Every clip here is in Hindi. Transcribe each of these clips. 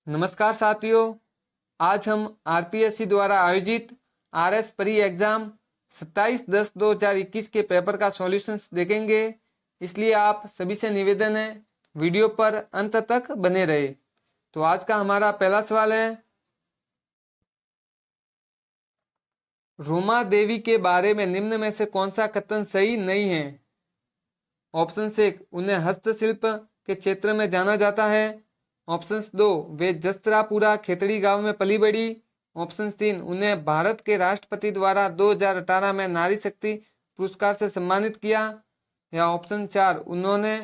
नमस्कार साथियों, आज हम आरपीएससी द्वारा आयोजित आरएस प्री एग्जाम 27/10/2021 के पेपर का सॉल्यूशंस देखेंगे। इसलिए आप सभी से निवेदन है वीडियो पर अंत तक बने रहे। तो आज का हमारा पहला सवाल है, रूमा देवी के बारे में निम्न में से कौन सा कथन सही नहीं है। ऑप्शन 1, उन्हें हस्तशिल्प के क्षेत्र में जाना जाता है। ऑप्शन 2, वे जस्त्रापुरा खेतड़ी गांव में पली बड़ी। ऑप्शन 3, उन्हें भारत के राष्ट्रपति द्वारा 2018 में नारी शक्ति पुरस्कार से सम्मानित किया। या ऑप्शन 4, उन्होंने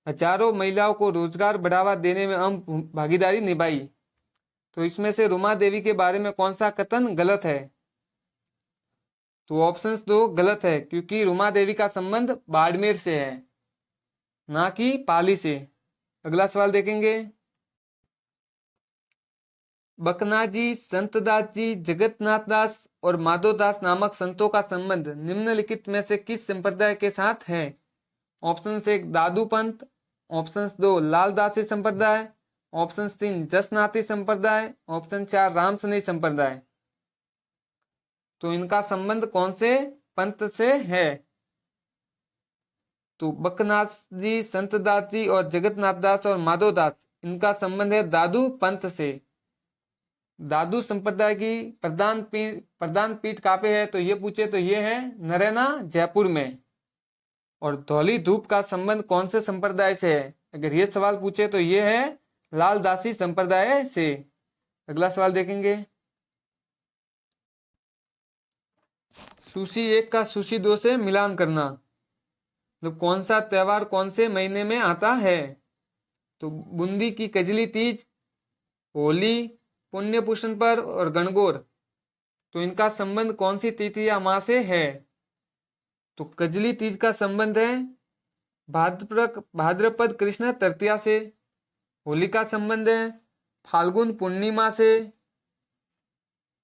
हजारों महिलाओं को रोजगार बढ़ावा देने में अहम भागीदारी निभाई। तो इसमें से रूमा देवी के बारे में कौन सा कथन गलत है। तो ऑप्शन 2 गलत है, क्योंकि रूमा देवी का संबंध बाड़मेर से है, ना कि पाली से। अगला सवाल देखेंगे, बकनाजी, संतदास जी, जगतनाथ दास और माधोदास नामक संतों का संबंध निम्नलिखित में से किस संप्रदाय के साथ है। ऑप्शन 1, दादू पंथ। ऑप्शन 2, लालदासी संप्रदाय। ऑप्शन 3, जसनाती संप्रदाय। ऑप्शन 4, रामसनी संप्रदाय। तो इनका संबंध कौन से पंथ से है। तो बकनाथ जी, संतदास जी और जगतनाथ दास और माधोदास, इनका संबंध है दादू पंथ से। दादू संप्रदाय की प्रधान पीठ कहाँ पे है, तो ये पूछे तो ये है नरैना, जयपुर में। और धौली धूप का संबंध कौन से संप्रदाय से है, अगर ये सवाल पूछे तो ये है लालदासी संप्रदाय से। अगला सवाल देखेंगे, सूची 1 का सूची 2 से मिलान करना। तो कौन सा त्योहार कौन से महीने में आता है। तो बूंदी की कजली तीज, होली, पुण्य पुष्ण पर्व और गणगौर। तो इनका संबंध कौन सी तिथि या माह से है। तो कजली तीज का संबंध है भाद्रपद कृष्ण तृतीया से। होली का संबंध है फाल्गुन पूर्णिमा से।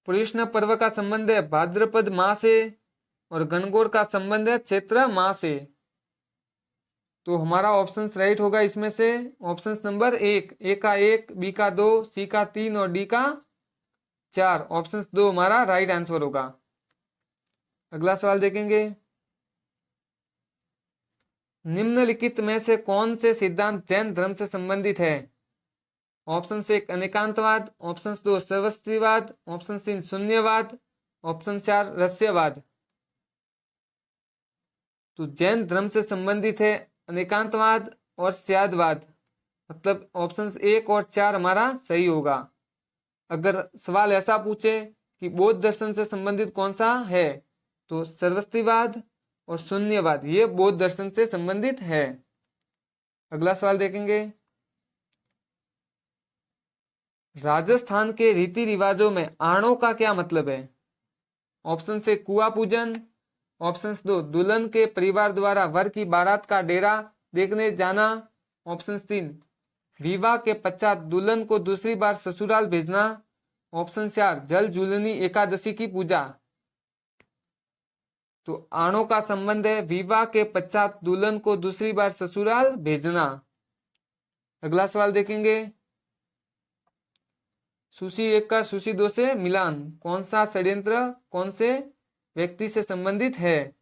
कृष्ण पर्व का संबंध है भाद्रपद माह से। और गणगौर का संबंध है चैत्र माह से। तो हमारा ऑप्शन राइट होगा इसमें से ऑप्शन नंबर 1, ए का 1, बी का 2, सी का 3 और डी का 4। ऑप्शन 2 हमारा राइट आंसर होगा। अगला सवाल देखेंगे, निम्नलिखित में से कौन से सिद्धांत जैन धर्म से संबंधित है। ऑप्शन 1, अनेकांतवाद। ऑप्शन 2, सर्वस्त्रीवाद। ऑप्शन 3, शून्यवाद। ऑप्शन 4, रहस्यवाद। तो जैन धर्म से संबंधित है अनेकांतवाद और स्यादवाद, मतलब ऑप्शन 1 और 4 हमारा सही होगा। अगर सवाल ऐसा पूछे कि बौद्ध दर्शन से संबंधित कौन सा है, तो सर्वस्त्रीवाद और शून्यवाद ये बौद्ध दर्शन से संबंधित है। अगला सवाल देखेंगे, राजस्थान के रीति रिवाजों में आणों का क्या मतलब है। ऑप्शन 1, कुआ पूजन। ऑप्शन 2, दुल्हन के परिवार द्वारा वर की बारात का डेरा देखने जाना। ऑप्शन 3, विवाह के पश्चात दुल्हन को दूसरी बार ससुराल भेजना। ऑप्शन 4, जल झूलनी एकादशी की पूजा। तो आणों का संबंध है विवाह के पश्चात दुल्हन को दूसरी बार ससुराल भेजना। अगला सवाल देखेंगे, सूची 1 का सूची 2 से मिलान। कौन सा षड्यंत्र कौन से व्यक्ति से संबंधित है।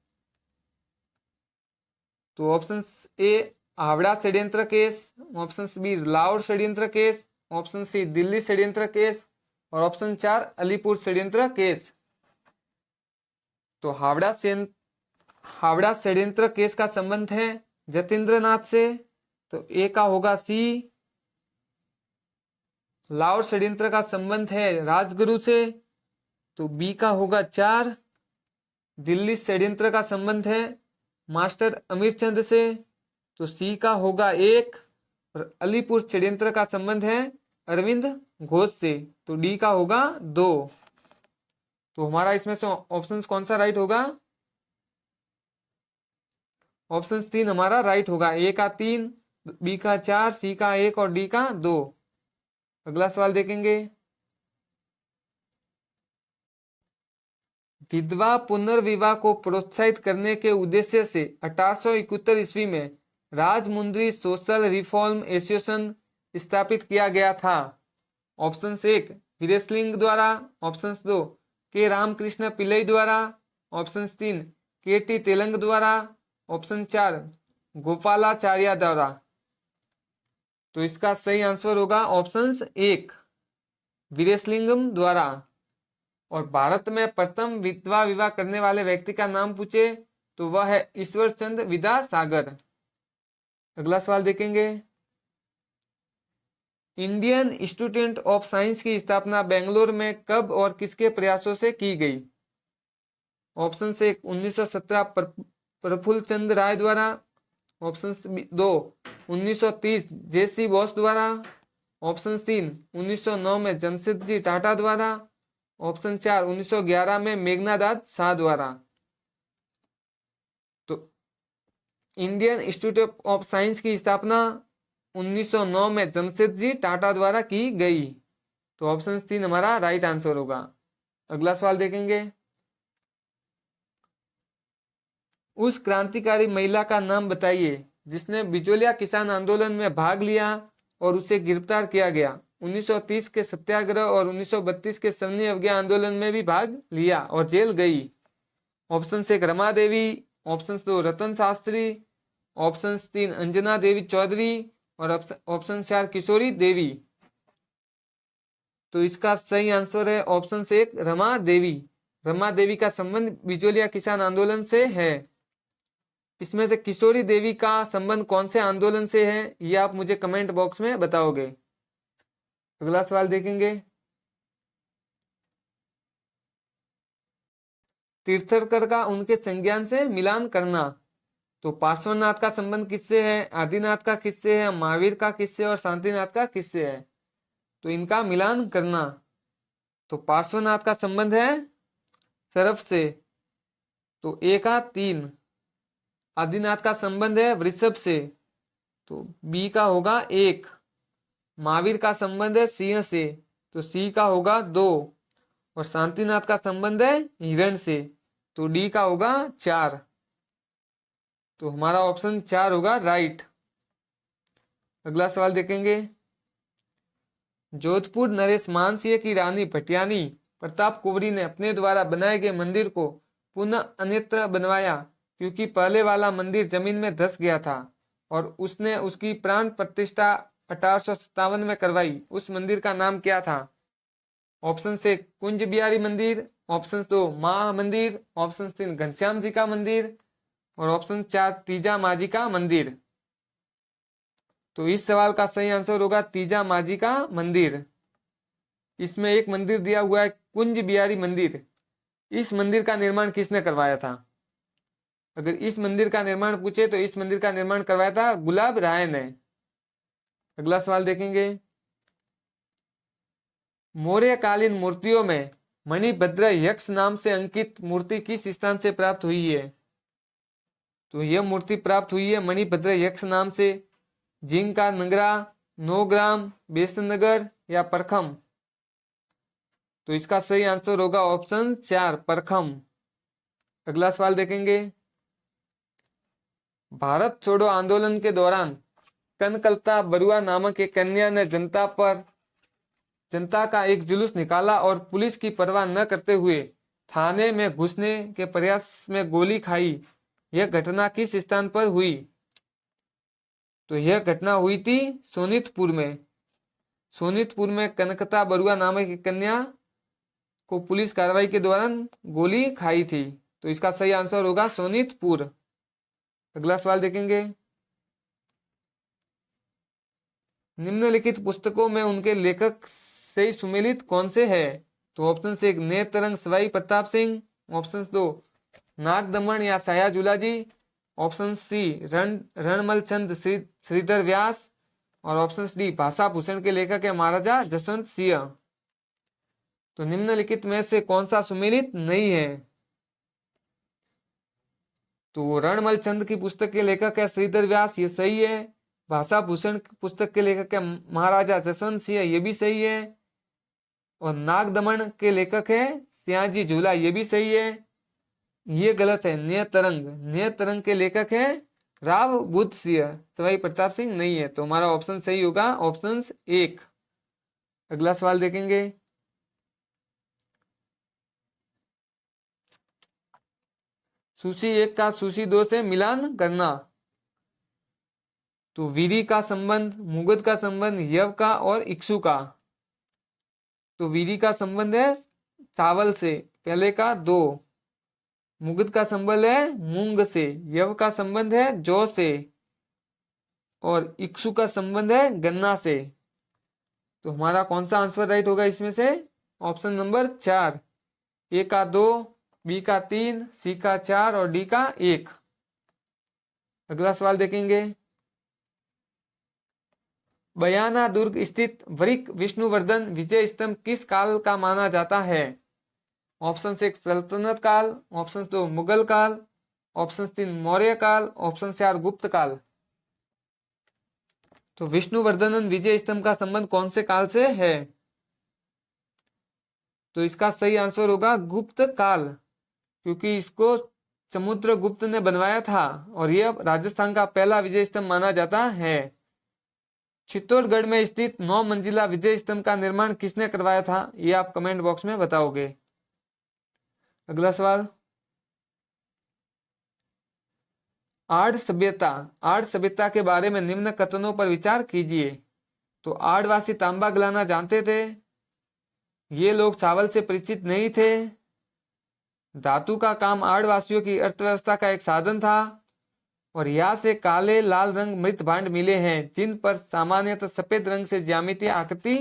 तो ऑप्शन ए, हावड़ा षड्यंत्र केस। ऑप्शन बी, लाहौर षड्यंत्र केस। ऑप्शन सी, दिल्ली षड्यंत्र केस। और ऑप्शन 4, अलीपुर षड्यंत्र केस। तो हावड़ा षड्यंत्र केस का संबंध है जतींद्रनाथ से। तो ए का होगा सी। लाहौर षड्यंत्र का संबंध है राजगुरु से। तो बी का होगा 4। दिल्ली षड्यंत्र का संबंध है मास्टर अमीरचंद से। तो सी का होगा 1। और अलीपुर षड्यंत्र का संबंध है अरविंद घोष से। तो डी का होगा 2। तो हमारा इसमें से ऑप्शन कौन सा राइट होगा। ऑप्शन 3 हमारा राइट होगा। ए का 3, बी का 4, सी का 1 और डी का 2। अगला सवाल देखेंगे, विधवा पुनर्विवाह को प्रोत्साहित करने के उद्देश्य से 1871 ईस्वी में राजमुंद्री सोशल रिफॉर्म एसोसिएशन स्थापित किया गया था। ऑप्शन 1 वीरेशलिंग द्वारा, ऑप्शन 2 के रामकृष्ण पिल्लई द्वारा, ऑप्शन 3 के टी तेलंग द्वारा, ऑप्शन 4 गोपालाचार्य द्वारा। तो इसका सही आंसर होगा ऑप्शन 1 वीरेशलिंगम द्वारा। और भारत में प्रथम विधवा विवाह करने वाले व्यक्ति का नाम पूछे तो वह है ईश्वर चंद्र विद्यासागर। अगला सवाल देखेंगे, इंडियन इंस्टीट्यूट ऑफ साइंस की स्थापना बेंगलोर में कब और किसके प्रयासों से की गई? ऑप्शन 1 1917 प्रफुल्ल चंद्र राय द्वारा, ऑप्शन 2 1930 जेसी बोस द्वारा, ऑप्शन 3 1909 में जमशेद जी टाटा द्वारा, ऑप्शन 4 1911 में मेघनादाद शाह द्वारा। तो इंडियन इंस्टीट्यूट ऑफ साइंस की स्थापना 1909 में जमशेद जी टाटा द्वारा की गई। तो ऑप्शन 3 हमारा राइट आंसर होगा। अगला सवाल देखेंगे, उस क्रांतिकारी महिला का नाम बताइए जिसने बिचौलिया किसान आंदोलन में भाग लिया और उसे गिरफ्तार किया गया। 1930 के सत्याग्रह और 1932 के सन्नी अवज्ञा आंदोलन में भी भाग लिया और जेल गई। ऑप्शन 1 रमा देवी, ऑप्शन 2 रतन शास्त्री, ऑप्शन 3 अंजना देवी चौधरी और ऑप्शन 4 किशोरी देवी। तो इसका सही आंसर है ऑप्शन 1 रमा देवी। रमा देवी का संबंध बिचौलिया किसान आंदोलन से है। इसमें से किशोरी देवी का संबंध कौन से आंदोलन से है ये आप मुझे कमेंट बॉक्स में बताओगे। अगला सवाल देखेंगे, तीर्थंकर का उनके संज्ञान से मिलान करना। तो पार्श्वनाथ का संबंध किससे है, आदिनाथ का किससे है, महावीर का किससे और शांतिनाथ का किससे है? तो इनका मिलान करना। तो पार्श्वनाथ का संबंध है सरफ से, तो 1-3। आदिनाथ का संबंध है वृषभ से, तो बी का होगा 1। महावीर का संबंध है सिंह से, तो सी का होगा 2। और शांतिनाथ का संबंध है हिरण से, तो डी का होगा 4। तो हमारा ऑप्शन 4 होगा राइट। अगला सवाल देखेंगे, जोधपुर नरेश मानसिंह की रानी भटियानी प्रताप कुंवरी ने अपने द्वारा बनाए गए मंदिर को पुनः अन्यत्र बनवाया क्योंकि पहले वाला मंदिर जमीन में धंस गया था और उसने उसकी प्राण प्रतिष्ठा 1857 में करवाई। उस मंदिर का नाम क्या था? ऑप्शन 1 कुंज बिहारी मंदिर, ऑप्शन 2 महा मंदिर, ऑप्शन 3 घनश्याम जी का मंदिर और ऑप्शन 4 तीजा माजी का मंदिर। तो इस सवाल का सही आंसर होगा तीजा माजी का मंदिर। इसमें एक मंदिर दिया हुआ है कुंज बिहारी मंदिर। इस मंदिर का निर्माण किसने करवाया था? अगर इस मंदिर का निर्माण पूछे तो इस मंदिर का निर्माण करवाया था गुलाब राय ने। अगला सवाल देखेंगे, मौर्यकालीन मूर्तियों में मणिभद्र यक्ष नाम से अंकित मूर्ति किस स्थान से प्राप्त हुई है? तो यह मूर्ति प्राप्त हुई है मणिभद्र यक्ष नाम से। जिंका नगरा, नौग्राम, बेसनगर या परखम। तो इसका सही आंसर होगा ऑप्शन 4 परखम। अगला सवाल देखेंगे, भारत छोड़ो आंदोलन के दौरान कनकलता बरुआ नामक एक कन्या ने जनता का एक जुलूस निकाला और पुलिस की परवाह न करते हुए थाने में घुसने के प्रयास में गोली खाई। यह घटना किस स्थान पर हुई? तो यह घटना हुई थी सोनितपुर में। सोनितपुर में कनकता बरुआ नामक एक कन्या को पुलिस कार्रवाई के दौरान गोली खाई थी। तो इसका सही आंसर होगा सोनितपुर। अगला सवाल देखेंगे, निम्नलिखित पुस्तकों में उनके लेखक से सुमेलित कौन से है? तो ऑप्शन 1 नेत्रंग सवाई प्रताप सिंह, ऑप्शन 2 नाग दमन या सयाजुला जी, ऑप्शन सी रणमल चंद श्रीधर व्यास और ऑप्शन डी भाषा भूषण के लेखक है महाराजा जसवंत सिंह। तो निम्नलिखित में से कौन सा सुमेलित नहीं है? तो रणमल चंद की पुस्तक के लेखक है श्रीधर व्यास, ये सही है। भाषा भूषण पुस्तक के लेखक है महाराजा जसवंत सिंह, ये भी सही है। और नाग दमन के लेखक है सियाजी झूला, ये भी सही है। ये गलत है, नय तरंग के लेखक है राव बुद्ध सिंह, सवाई प्रताप सिंह नहीं है। तो हमारा ऑप्शन सही होगा ऑप्शन 1। अगला सवाल देखेंगे। सूची 1 का सूची 2 से मिलान करना। तो वीरी का संबंध, मुगध का संबंध, यव का और इक्षु का। तो वीरी का संबंध है चावल से, पहले का 2। मुगध का संबंध है मूंग से, यव का संबंध है जौ से, और इक्षु का संबंध है गन्ना से। तो हमारा कौन सा आंसर राइट होगा इसमें से? ऑप्शन नंबर 4, ए का 2, बी का 3, सी का 4 और डी का 1। अगला सवाल देखेंगे। बयाना दुर्ग स्थित वरिक विष्णुवर्धन विजय स्तंभ किस काल का माना जाता है? ऑप्शन 1 सल्तनत काल, ऑप्शन 2 मुगल काल, ऑप्शन 3 मौर्य काल, ऑप्शन 4 गुप्त काल। तो विष्णुवर्धन विजय स्तंभ का संबंध कौन से काल से है? तो इसका सही आंसर होगा गुप्त काल, क्योंकि इसको समुद्रगुप्त ने बनवाया था और यह राजस्थान का पहला विजय स्तंभ माना जाता है। चित्तौड़गढ़ में स्थित 9 मंजिला विजय स्तंभ का निर्माण किसने करवाया था? ये आप कमेंट बॉक्स में बताओगे। अगला सवाल। आर्य सभ्यता, आर्य सभ्यता के बारे में निम्न कथनों पर विचार कीजिए। तो आर्यवासी तांबा गलाना जानते थे, ये लोग चावल से परिचित नहीं थे, धातु का काम आर्यवासियों की अर्थव्यवस्था का एक साधन था, और यहाँ से काले लाल रंग मृत भांड मिले हैं जिन पर सामान्यतः सफेद रंग से ज्यामितीय आकृति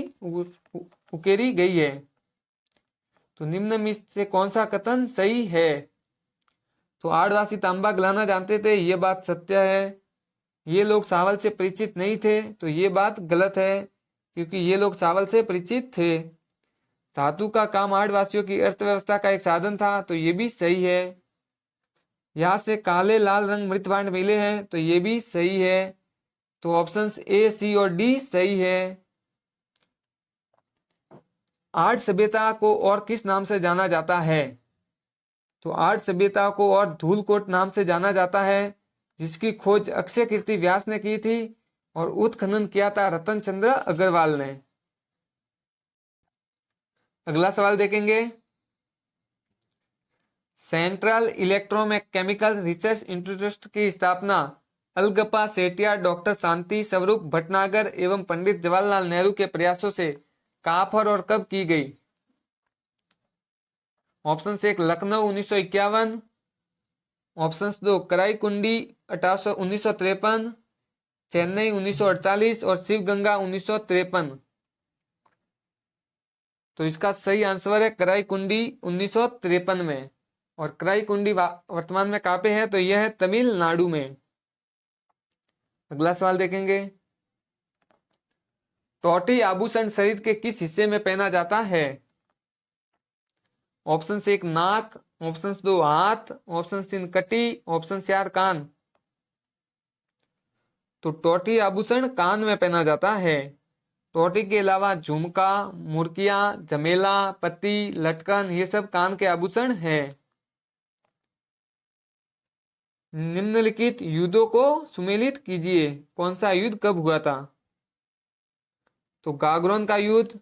उकेरी गई है। तो निम्न में से कौन सा कथन सही है? तो आदिवासी तांबा गलाना जानते थे, ये बात सत्य है। ये लोग चावल से परिचित नहीं थे, तो ये बात गलत है, क्योंकि ये लोग चावल से परिचित थे। धातु का काम आदिवासियों की अर्थव्यवस्था का एक साधन था, तो ये भी सही है। यहाँ से काले लाल रंग मृत भांड मिले हैं, तो ये भी सही है। तो ऑप्शन ए, सी और डी सही है। आर्य सभ्यता को और किस नाम से जाना जाता है? तो आर्य सभ्यता को और धूलकोट नाम से जाना जाता है, जिसकी खोज अक्षय कीर्ति व्यास ने की थी और उत्खनन किया था रतन चंद्र अग्रवाल ने। अगला सवाल देखेंगे। सेंट्रल इलेक्ट्रोकेमिकल रिसर्च इंस्टीट्यूट की स्थापना अलगप्पा सेठिया, डॉक्टर शांति स्वरूप भटनागर एवं पंडित जवाहरलाल नेहरू के प्रयासों से कहां पर और कब की गई? ऑप्शन 1 लखनऊ 1951, ऑप्शन 2 कराईकुंडी 1953, चेन्नई 1948 और शिवगंगा 1953। तो इसका सही आंसर है कराईकुंडी 1953 में, और कराईकुंडी वर्तमान में कहां पे है? तो यह है तमिलनाडु में। अगला सवाल देखेंगे। टोटी आभूषण शरीर के किस हिस्से में पहना जाता है? ऑप्शन 1 नाक, ऑप्शन 2 हाथ, ऑप्शन 3 कटी, ऑप्शन 4 कान। तो टोटी आभूषण कान में पहना जाता है। टोटी के अलावा झुमका, मुर्कियां, झमेला, पत्ती, लटकन, ये सब कान के आभूषण हैं। निम्नलिखित युद्धों को सुमेलित कीजिए। कौन सा युद्ध कब हुआ था? तो गागरोन का युद्ध,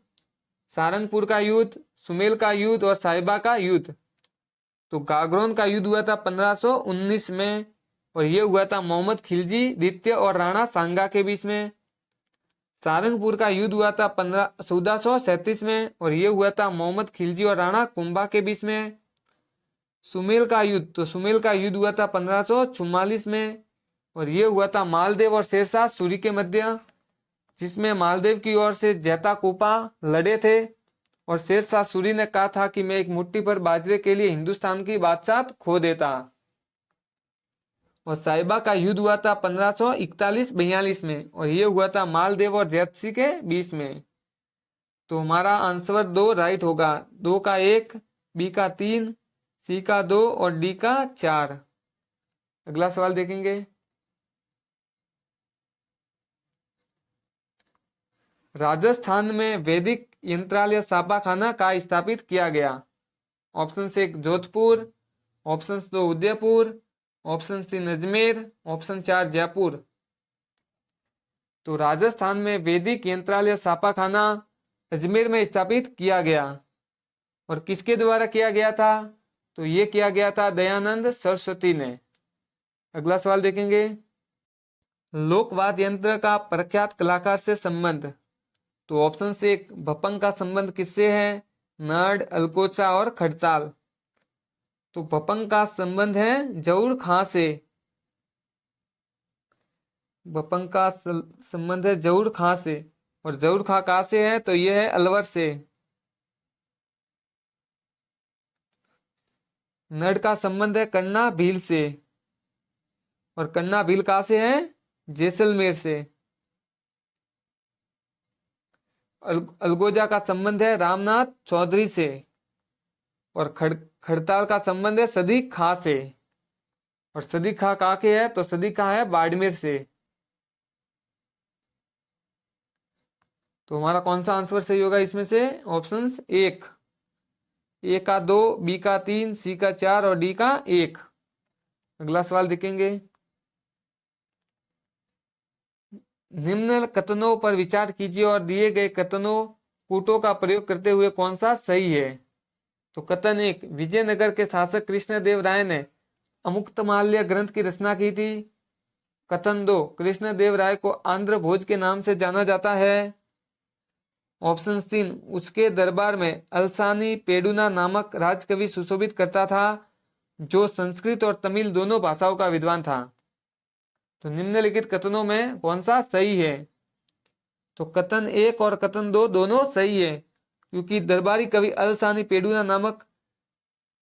सारंगपुर का युद्ध, सुमेल का युद्ध और साहिबा का युद्ध। तो गागरोन का युद्ध हुआ था 1519 में, और यह हुआ था मोहम्मद खिलजी द्वितीय और राणा सांगा के बीच में। सारंगपुर का युद्ध हुआ था 1437 में, और यह हुआ था मोहम्मद खिलजी और राणा कुंभा के बीच में। सुमेल का युद्ध, तो सुमेल का युद्ध हुआ था 1544 में, और यह हुआ था मालदेव और शेरशाह सूरी के मध्य, जिसमें मालदेव की ओर से जैता कोपा लड़े थे और शेरशाह सूरी ने कहा था कि मैं एक मुट्ठी पर बाजरे के लिए हिंदुस्तान की बादशाहत खो देता। और साहिबा का युद्ध हुआ था 1541-42 में, और यह हुआ था मालदेव और जैतसी के बीच में। तो हमारा आंसर 2 राइट होगा। 2 का 1, बी का 3, सी का 2 और डी का 4। अगला सवाल देखेंगे। राजस्थान में वैदिक यंत्रालय छापाखाना का स्थापित किया गया? Option 1 Jodhpur, option 2 Udaipur, option 3 Ajmer, option 4 Jaipur. तो राजस्थान में वैदिक यंत्रालय छापाखाना अजमेर में स्थापित किया गया। और किसके द्वारा किया गया था? तो ये किया गया था दयानंद सरस्वती ने। अगला सवाल देखेंगे, लोकवाद्य यंत्र का प्रख्यात कलाकार से संबंध। तो ऑप्शन से एक, भपंग का संबंध किससे है? नर्ड, अलकोचा और खड़ताल। तो भपंग का संबंध है जऊर खां से। भपंग का संबंध है जऊर खां से। और जऊर खां कहाँ से है? तो यह है अलवर से। नर्ड का संबंध है कन्ना भील से। और कन्ना भील कहाँ से है? जैसलमेर से। अलगोजा का संबंध है रामनाथ चौधरी से। और खड़ताल का संबंध है सदीक खां से। और सदीक खां कहाँ के है? तो सदीक खां है बाड़मेर से। तो हमारा कौन सा आंसर सही होगा इसमें से? ऑप्शन एक। ए का 2, बी का 3, सी का 4 और डी का 1। अगला सवाल देखेंगे, निम्न कथनों पर विचार कीजिए और दिए गए कथनों कूटों का प्रयोग करते हुए कौन सा सही है। तो कथन 1, विजयनगर के शासक कृष्णदेव राय ने अमुक्तमाल्य ग्रंथ की रचना की थी। कथन 2, कृष्णदेव राय को आंध्र भोज के नाम से जाना जाता है। ऑप्शन 3, उसके दरबार में अलसानी पेडुना नामक राजकवि सुशोभित करता था जो संस्कृत और तमिल दोनों भाषाओं का विद्वान था। तो निम्नलिखित कथनों में कौन सा सही है? तो कथन 1 और कथन 2 दोनों सही है, क्योंकि दरबारी कवि अलसानी पेडुना नामक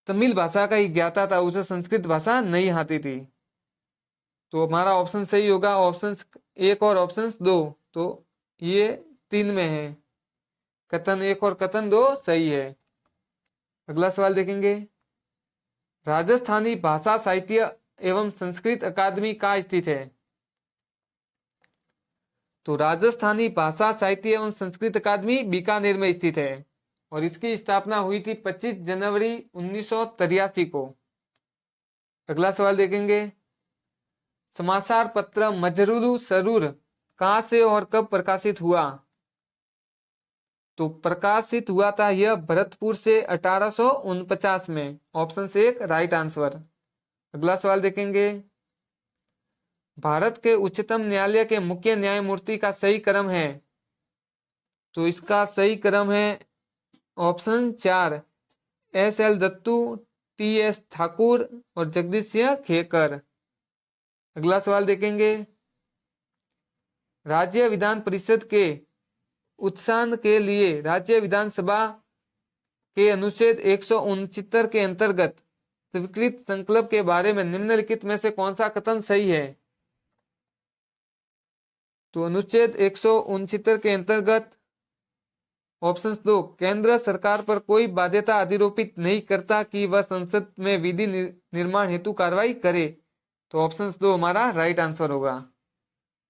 तमिल भाषा का ही ज्ञाता था, उसे संस्कृत भाषा नहीं आती थी। तो हमारा ऑप्शन सही होगा ऑप्शन 1 और ऑप्शन 2। तो ये 3 में है, कथन 1 और कथन 2 सही है। अगला सवाल देखेंगे, राजस्थानी भाषा साहित्य एवं संस्कृत अकादमी कहाँ स्थित है? तो राजस्थानी भाषा साहित्य एवं संस्कृत अकादमी बीकानेर में स्थित है और इसकी स्थापना हुई थी 25 जनवरी 1983 को। अगला सवाल देखेंगे, समाचार पत्र मजरूल सरूर कहाँ से और कब प्रकाशित हुआ? तो प्रकाशित हुआ था यह भरतपुर से 1849 में। ऑप्शन से 1 राइट आंसर। अगला सवाल देखेंगे, भारत के उच्चतम न्यायालय के मुख्य न्यायमूर्ति का सही क्रम है? तो इसका सही क्रम है option 4, SL. Dattu, T.S.. Thakur और जगदीश सिंह खेकर। अगला सवाल देखेंगे, राज्य विधान परिषद के उत्थान के लिए राज्य विधानसभा के अनुच्छेद 169 के अंतर्गत स्वीकृत संकल्प के बारे में निम्नलिखित में से कौन सा कथन सही है? तो अनुच्छेद 169 के अंतर्गत ऑप्शन 2, केंद्र सरकार पर कोई बाध्यता अधिरोपित नहीं करता कि वह संसद में विधि निर्माण हेतु कार्रवाई करे। तो ऑप्शन 2 हमारा राइट आंसर होगा।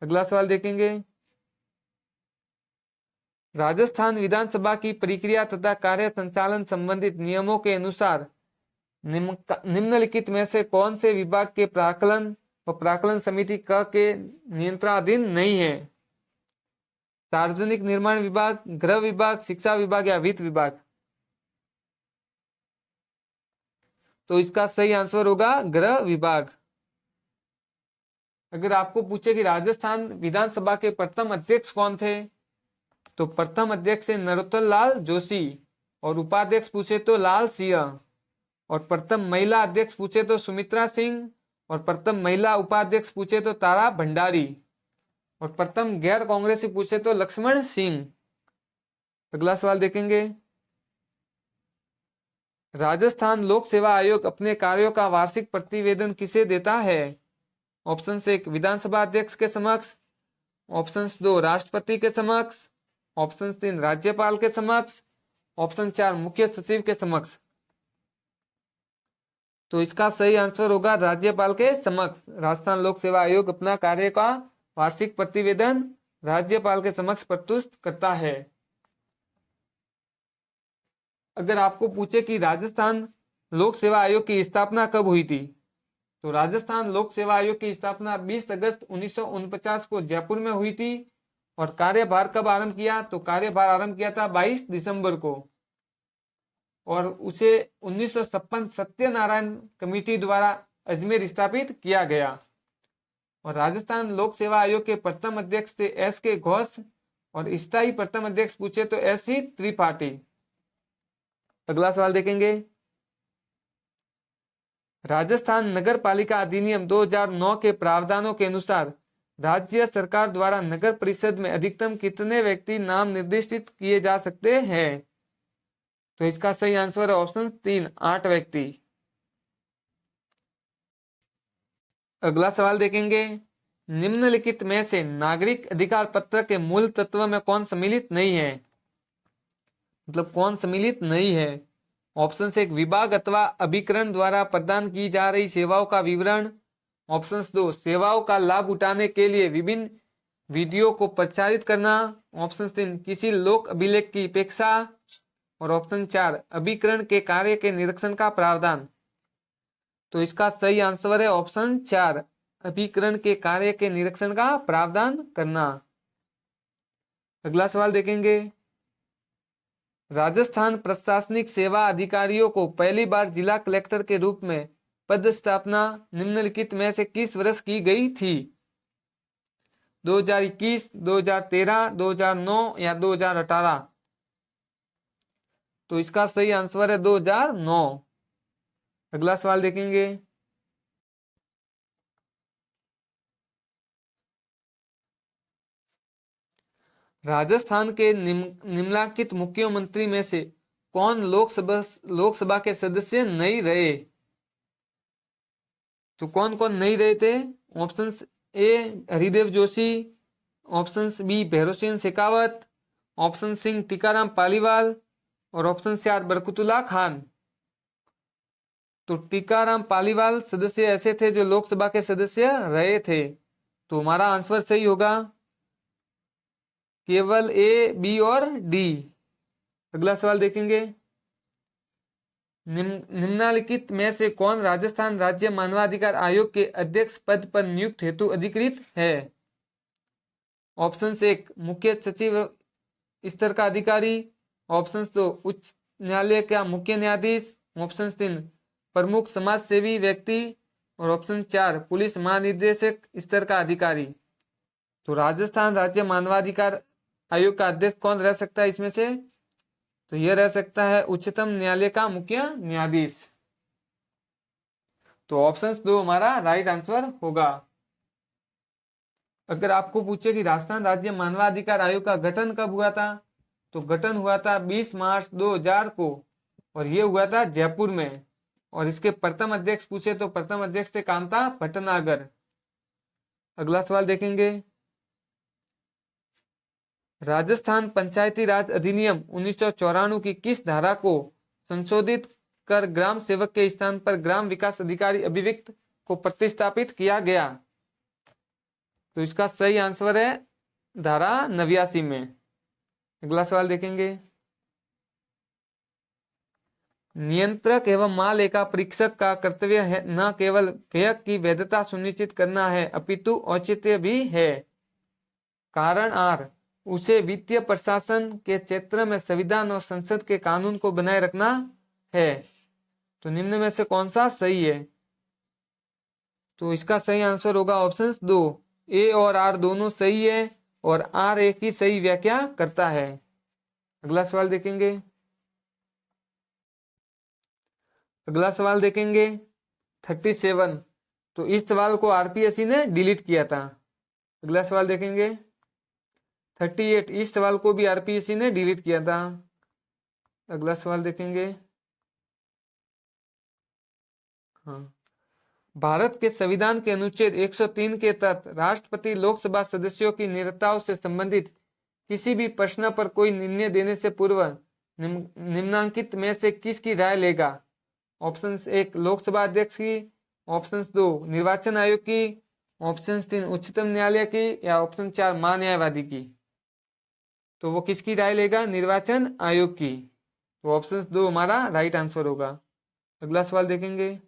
अगला सवाल देखेंगे, राजस्थान विधानसभा की प्रक्रिया तथा कार्य संचालन संबंधित नियमों के अनुसार निम्नलिखित में से कौन से विभाग के प्राक्कलन और प्राक्कलन समिति क के नियंत्रणाधीन नहीं है? सार्वजनिक निर्माण विभाग, गृह विभाग, शिक्षा विभाग या वित्त विभाग? तो इसका सही आंसर होगा गृह विभाग। अगर आपको पूछे कि राजस्थान विधानसभा के प्रथम अध्यक्ष कौन थे, तो प्रथम अध्यक्ष है नरोत्तम लाल जोशी और उपाध्यक्ष पूछे तो लाल सिंह और प्रथम महिला अध्यक्ष पूछे तो सुमित्रा सिंह और प्रथम महिला उपाध्यक्ष पूछे तो तारा भंडारी और प्रथम गैर कांग्रेसी पूछे तो लक्ष्मण सिंह। अगला सवाल देखेंगे, राजस्थान लोक सेवा आयोग अपने कार्यों का वार्षिक प्रतिवेदन किसे देता है? ऑप्शन 1 विधानसभा अध्यक्ष के समक्ष, ऑप्शन 2 राष्ट्रपति के समक्ष, ऑप्शन 3 राज्यपाल के समक्ष, ऑप्शन 4 मुख्य सचिव के समक्ष। तो इसका सही आंसर होगा राज्यपाल के समक्ष। राजस्थान लोक सेवा आयोग अपना कार्य का वार्षिक प्रतिवेदन राज्यपाल के समक्ष प्रस्तुत करता है। अगर आपको पूछे कि राजस्थान लोक सेवा आयोग की स्थापना कब हुई थी, तो राजस्थान लोक सेवा आयोग की स्थापना 20 अगस्त 1949 को जयपुर में हुई थी और कार्यभार कब आरंभ किया? तो कार्यभार आरंभ किया था 22 दिसंबर को, और उसे 1956 सत्यनारायण कमेटी द्वारा अजमेर स्थापित किया गया। और राजस्थान लोक सेवा आयोग के प्रथम अध्यक्ष थे एस के घोष, और स्थायी प्रथम अध्यक्ष पूछे तो एस सी त्रिपाठी। अगला सवाल देखेंगे, राजस्थान नगर पालिका अधिनियम 2009 के प्रावधानों के अनुसार राज्य सरकार द्वारा नगर परिषद में अधिकतम कितने व्यक्ति नाम निर्दिष्टित किए जा सकते हैं? तो इसका सही आंसर है ऑप्शन 3, 8 व्यक्ति। अगला सवाल देखेंगे, निम्नलिखित में से नागरिक अधिकार पत्र के मूल तत्व में कौन सम्मिलित नहीं है? मतलब कौन सम्मिलित नहीं है? ऑप्शन एक, विभाग अथवा अभिकरण द्वारा प्रदान की जा रही सेवाओं का विवरण। ऑप्शन 2, सेवाओं का लाभ उठाने के लिए विभिन्न वीडियो को प्रचारित करना। ऑप्शन 3, किसी लोक अभिलेख की अपेक्षा। और ऑप्शन 4, अभिकरण के कार्य के निरीक्षण का प्रावधान। तो इसका सही आंसर है ऑप्शन 4, अभिकरण के कार्य के निरीक्षण का प्रावधान करना। अगला सवाल देखेंगे, राजस्थान प्रशासनिक सेवा अधिकारियों को पहली बार जिला कलेक्टर के रूप में पद स्थापना निम्नलिखित में से किस वर्ष की गई थी? 2021, 2013, 2009 या 2018? तो इसका सही आंसर है 2009। अगला सवाल देखेंगे, राजस्थान के निम्नलिखित मुख्यमंत्री में से कौन लोकसभा के सदस्य नहीं रहे? तो कौन कौन नहीं रहे थे? Option A, Haridev Joshi. Option B, Bhairon Singh Shekhawat. Option C, Tikaram Paliwal. और ऑप्शन 4, बरकतुल्ला खान। तो टीकाराम पालीवाल सदस्य ऐसे थे जो लोकसभा के सदस्य रहे थे। तो हमारा आंसर सही होगा केवल ए, बी और डी। अगला सवाल देखेंगे, निम्नलिखित में से कौन राजस्थान राज्य मानवाधिकार आयोग के अध्यक्ष पद पर नियुक्त हेतु अधिकृत है? ऑप्शन 1, मुख्य सचिव स्तर का अधिकारी। ऑप्शन 2, उच्च न्यायालय का मुख्य न्यायाधीश। ऑप्शन 3, प्रमुख समाज सेवी व्यक्ति। और ऑप्शन 4, पुलिस महानिदेशक स्तर का अधिकारी। तो राजस्थान राज्य मानवाधिकार आयोग का अध्यक्ष कौन रह सकता है इसमें से? तो यह रह सकता है उच्चतम न्यायालय का मुख्य न्यायाधीश। तो ऑप्शन 2 हमारा राइट आंसर होगा। अगर आपको पूछे कि राजस्थान राज्य मानवाधिकार आयोग का गठन कब हुआ था, तो गठन हुआ था 20 मार्च 2000 को, और यह हुआ था जयपुर में। और इसके प्रथम अध्यक्ष पूछे तो प्रथम अध्यक्ष थे कांता भटनागर। अगला सवाल देखेंगे, राजस्थान पंचायती राज अधिनियम 1994 की किस धारा को संशोधित कर ग्राम सेवक के स्थान पर ग्राम विकास अधिकारी अभिविक्त को प्रतिस्थापित किया गया? तो इसका सही आंसर है धारा 89 में। अगला सवाल देखेंगे, नियंत्रक एवं महालेखा परीक्षक का कर्तव्य है न केवल व्यय की वैधता सुनिश्चित करना है अपितु औचित्य भी है। कारण आर, उसे वित्तीय प्रशासन के क्षेत्र में संविधान और संसद के कानून को बनाए रखना है। तो निम्न में से कौन सा सही है? तो इसका सही आंसर होगा ऑप्शन 2, ए और आर दोनों सही है, और आर एक ही सही व्याख्या करता है। अगला सवाल देखेंगे, अगला सवाल देखेंगे 37। तो इस सवाल को आरपीएससी ने डिलीट किया था। अगला सवाल देखेंगे 38, इस सवाल को भी आरपीएससी ने डिलीट किया था। अगला सवाल देखेंगे, हाँ, भारत के संविधान के अनुच्छेद 103 के तहत राष्ट्रपति लोकसभा सदस्यों की निरताओं से संबंधित किसी भी प्रश्न पर कोई निर्णय देने से पूर्व निम्नांकित में से किसकी राय लेगा? ऑप्शन 1, लोकसभा अध्यक्ष की। ऑप्शन 2, निर्वाचन आयोग की। ऑप्शन 3, उच्चतम न्यायालय की। या ऑप्शन 4, महान्यायवादी की। तो वो किसकी राय लेगा? निर्वाचन आयोग की। तो ऑप्शन 2 हमारा राइट आंसर होगा। अगला सवाल देखेंगे,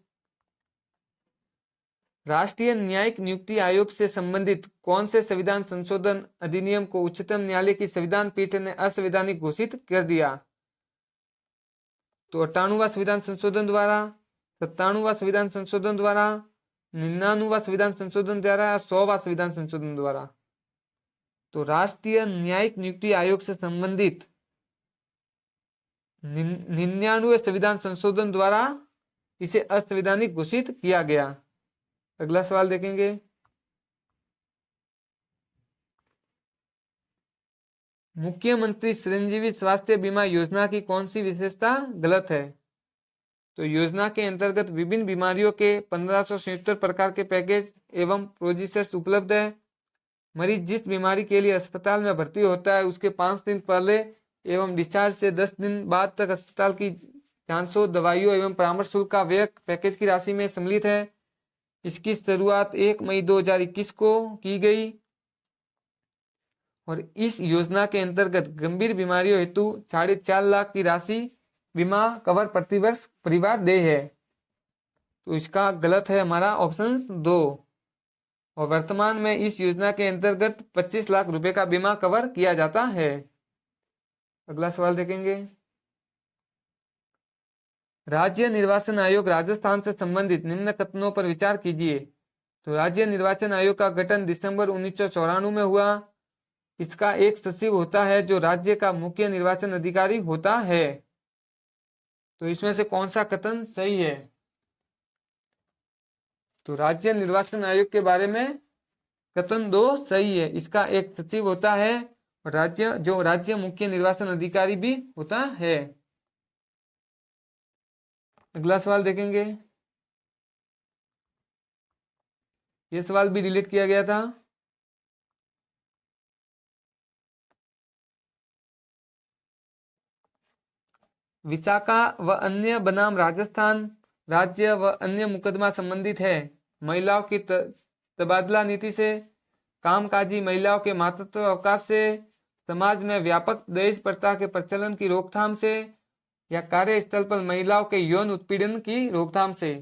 राष्ट्रीय न्यायिक नियुक्ति आयोग से संबंधित कौन से संविधान संशोधन अधिनियम को उच्चतम न्यायालय की संविधान पीठ ने असंवैधानिक घोषित कर दिया? तो 98वां संविधान संशोधन द्वारा, 97वां संविधान संशोधन द्वारा, 99वां संविधान संशोधन द्वारा, 100वां संविधान संशोधन द्वारा। तो राष्ट्रीय न्यायिक नियुक्ति आयोग से संबंधित 99वें संविधान संशोधन द्वारा इसे असंवैधानिक घोषित किया गया। अगला सवाल देखेंगे। मुख्यमंत्री चिरंजीवी स्वास्थ्य बीमा योजना की कौन सी विशेषता गलत है? तो योजना के अंतर्गत विभिन्न बीमारियों के 1577 प्रकार के पैकेज एवं प्रोसीजर्स उपलब्ध है। मरीज जिस बीमारी के लिए अस्पताल में भर्ती होता है उसके 5 दिन पहले एवं डिस्चार्ज से 10 दिन बाद तक अस्पताल की जांचों, दवाइयों एवं परामर्श शुल्क का व्यय पैकेज की राशि में सम्मिलित है। इसकी शुरुआत 1 मई 2021 को की गई और इस योजना के अंतर्गत गंभीर बीमारियों हेतु 4.5 लाख की राशि बीमा कवर प्रतिवर्ष परिवार देय है। तो इसका गलत है हमारा ऑप्शन 2। और वर्तमान में इस योजना के अंतर्गत 25 लाख रुपए का बीमा कवर किया जाता है। अगला सवाल देखेंगे। राज्य निर्वाचन आयोग राजस्थान से संबंधित निम्न कथनों पर विचार कीजिए। तो राज्य निर्वाचन आयोग का गठन दिसंबर 1994 में हुआ। इसका एक सचिव होता है जो राज्य का मुख्य निर्वाचन अधिकारी होता है। तो इसमें से कौन सा कथन सही है? तो राज्य निर्वाचन आयोग के बारे में कथन 2 सही है। इसका एक सचिव होता है और राज्य मुख्य निर्वाचन अधिकारी भी होता है। अगला सवाल देखेंगे। यह सवाल भी डिलीट किया गया था। विशाखा व अन्य बनाम राजस्थान राज्य व अन्य मुकदमा संबंधित है। महिलाओं की तबादला नीति से, कामकाजी महिलाओं के मातृत्व अवकाश से, समाज में व्यापक दहेज प्रथा के प्रचलन की रोकथाम से या कार्यस्थल पर महिलाओं के यौन उत्पीड़न की रोकथाम से।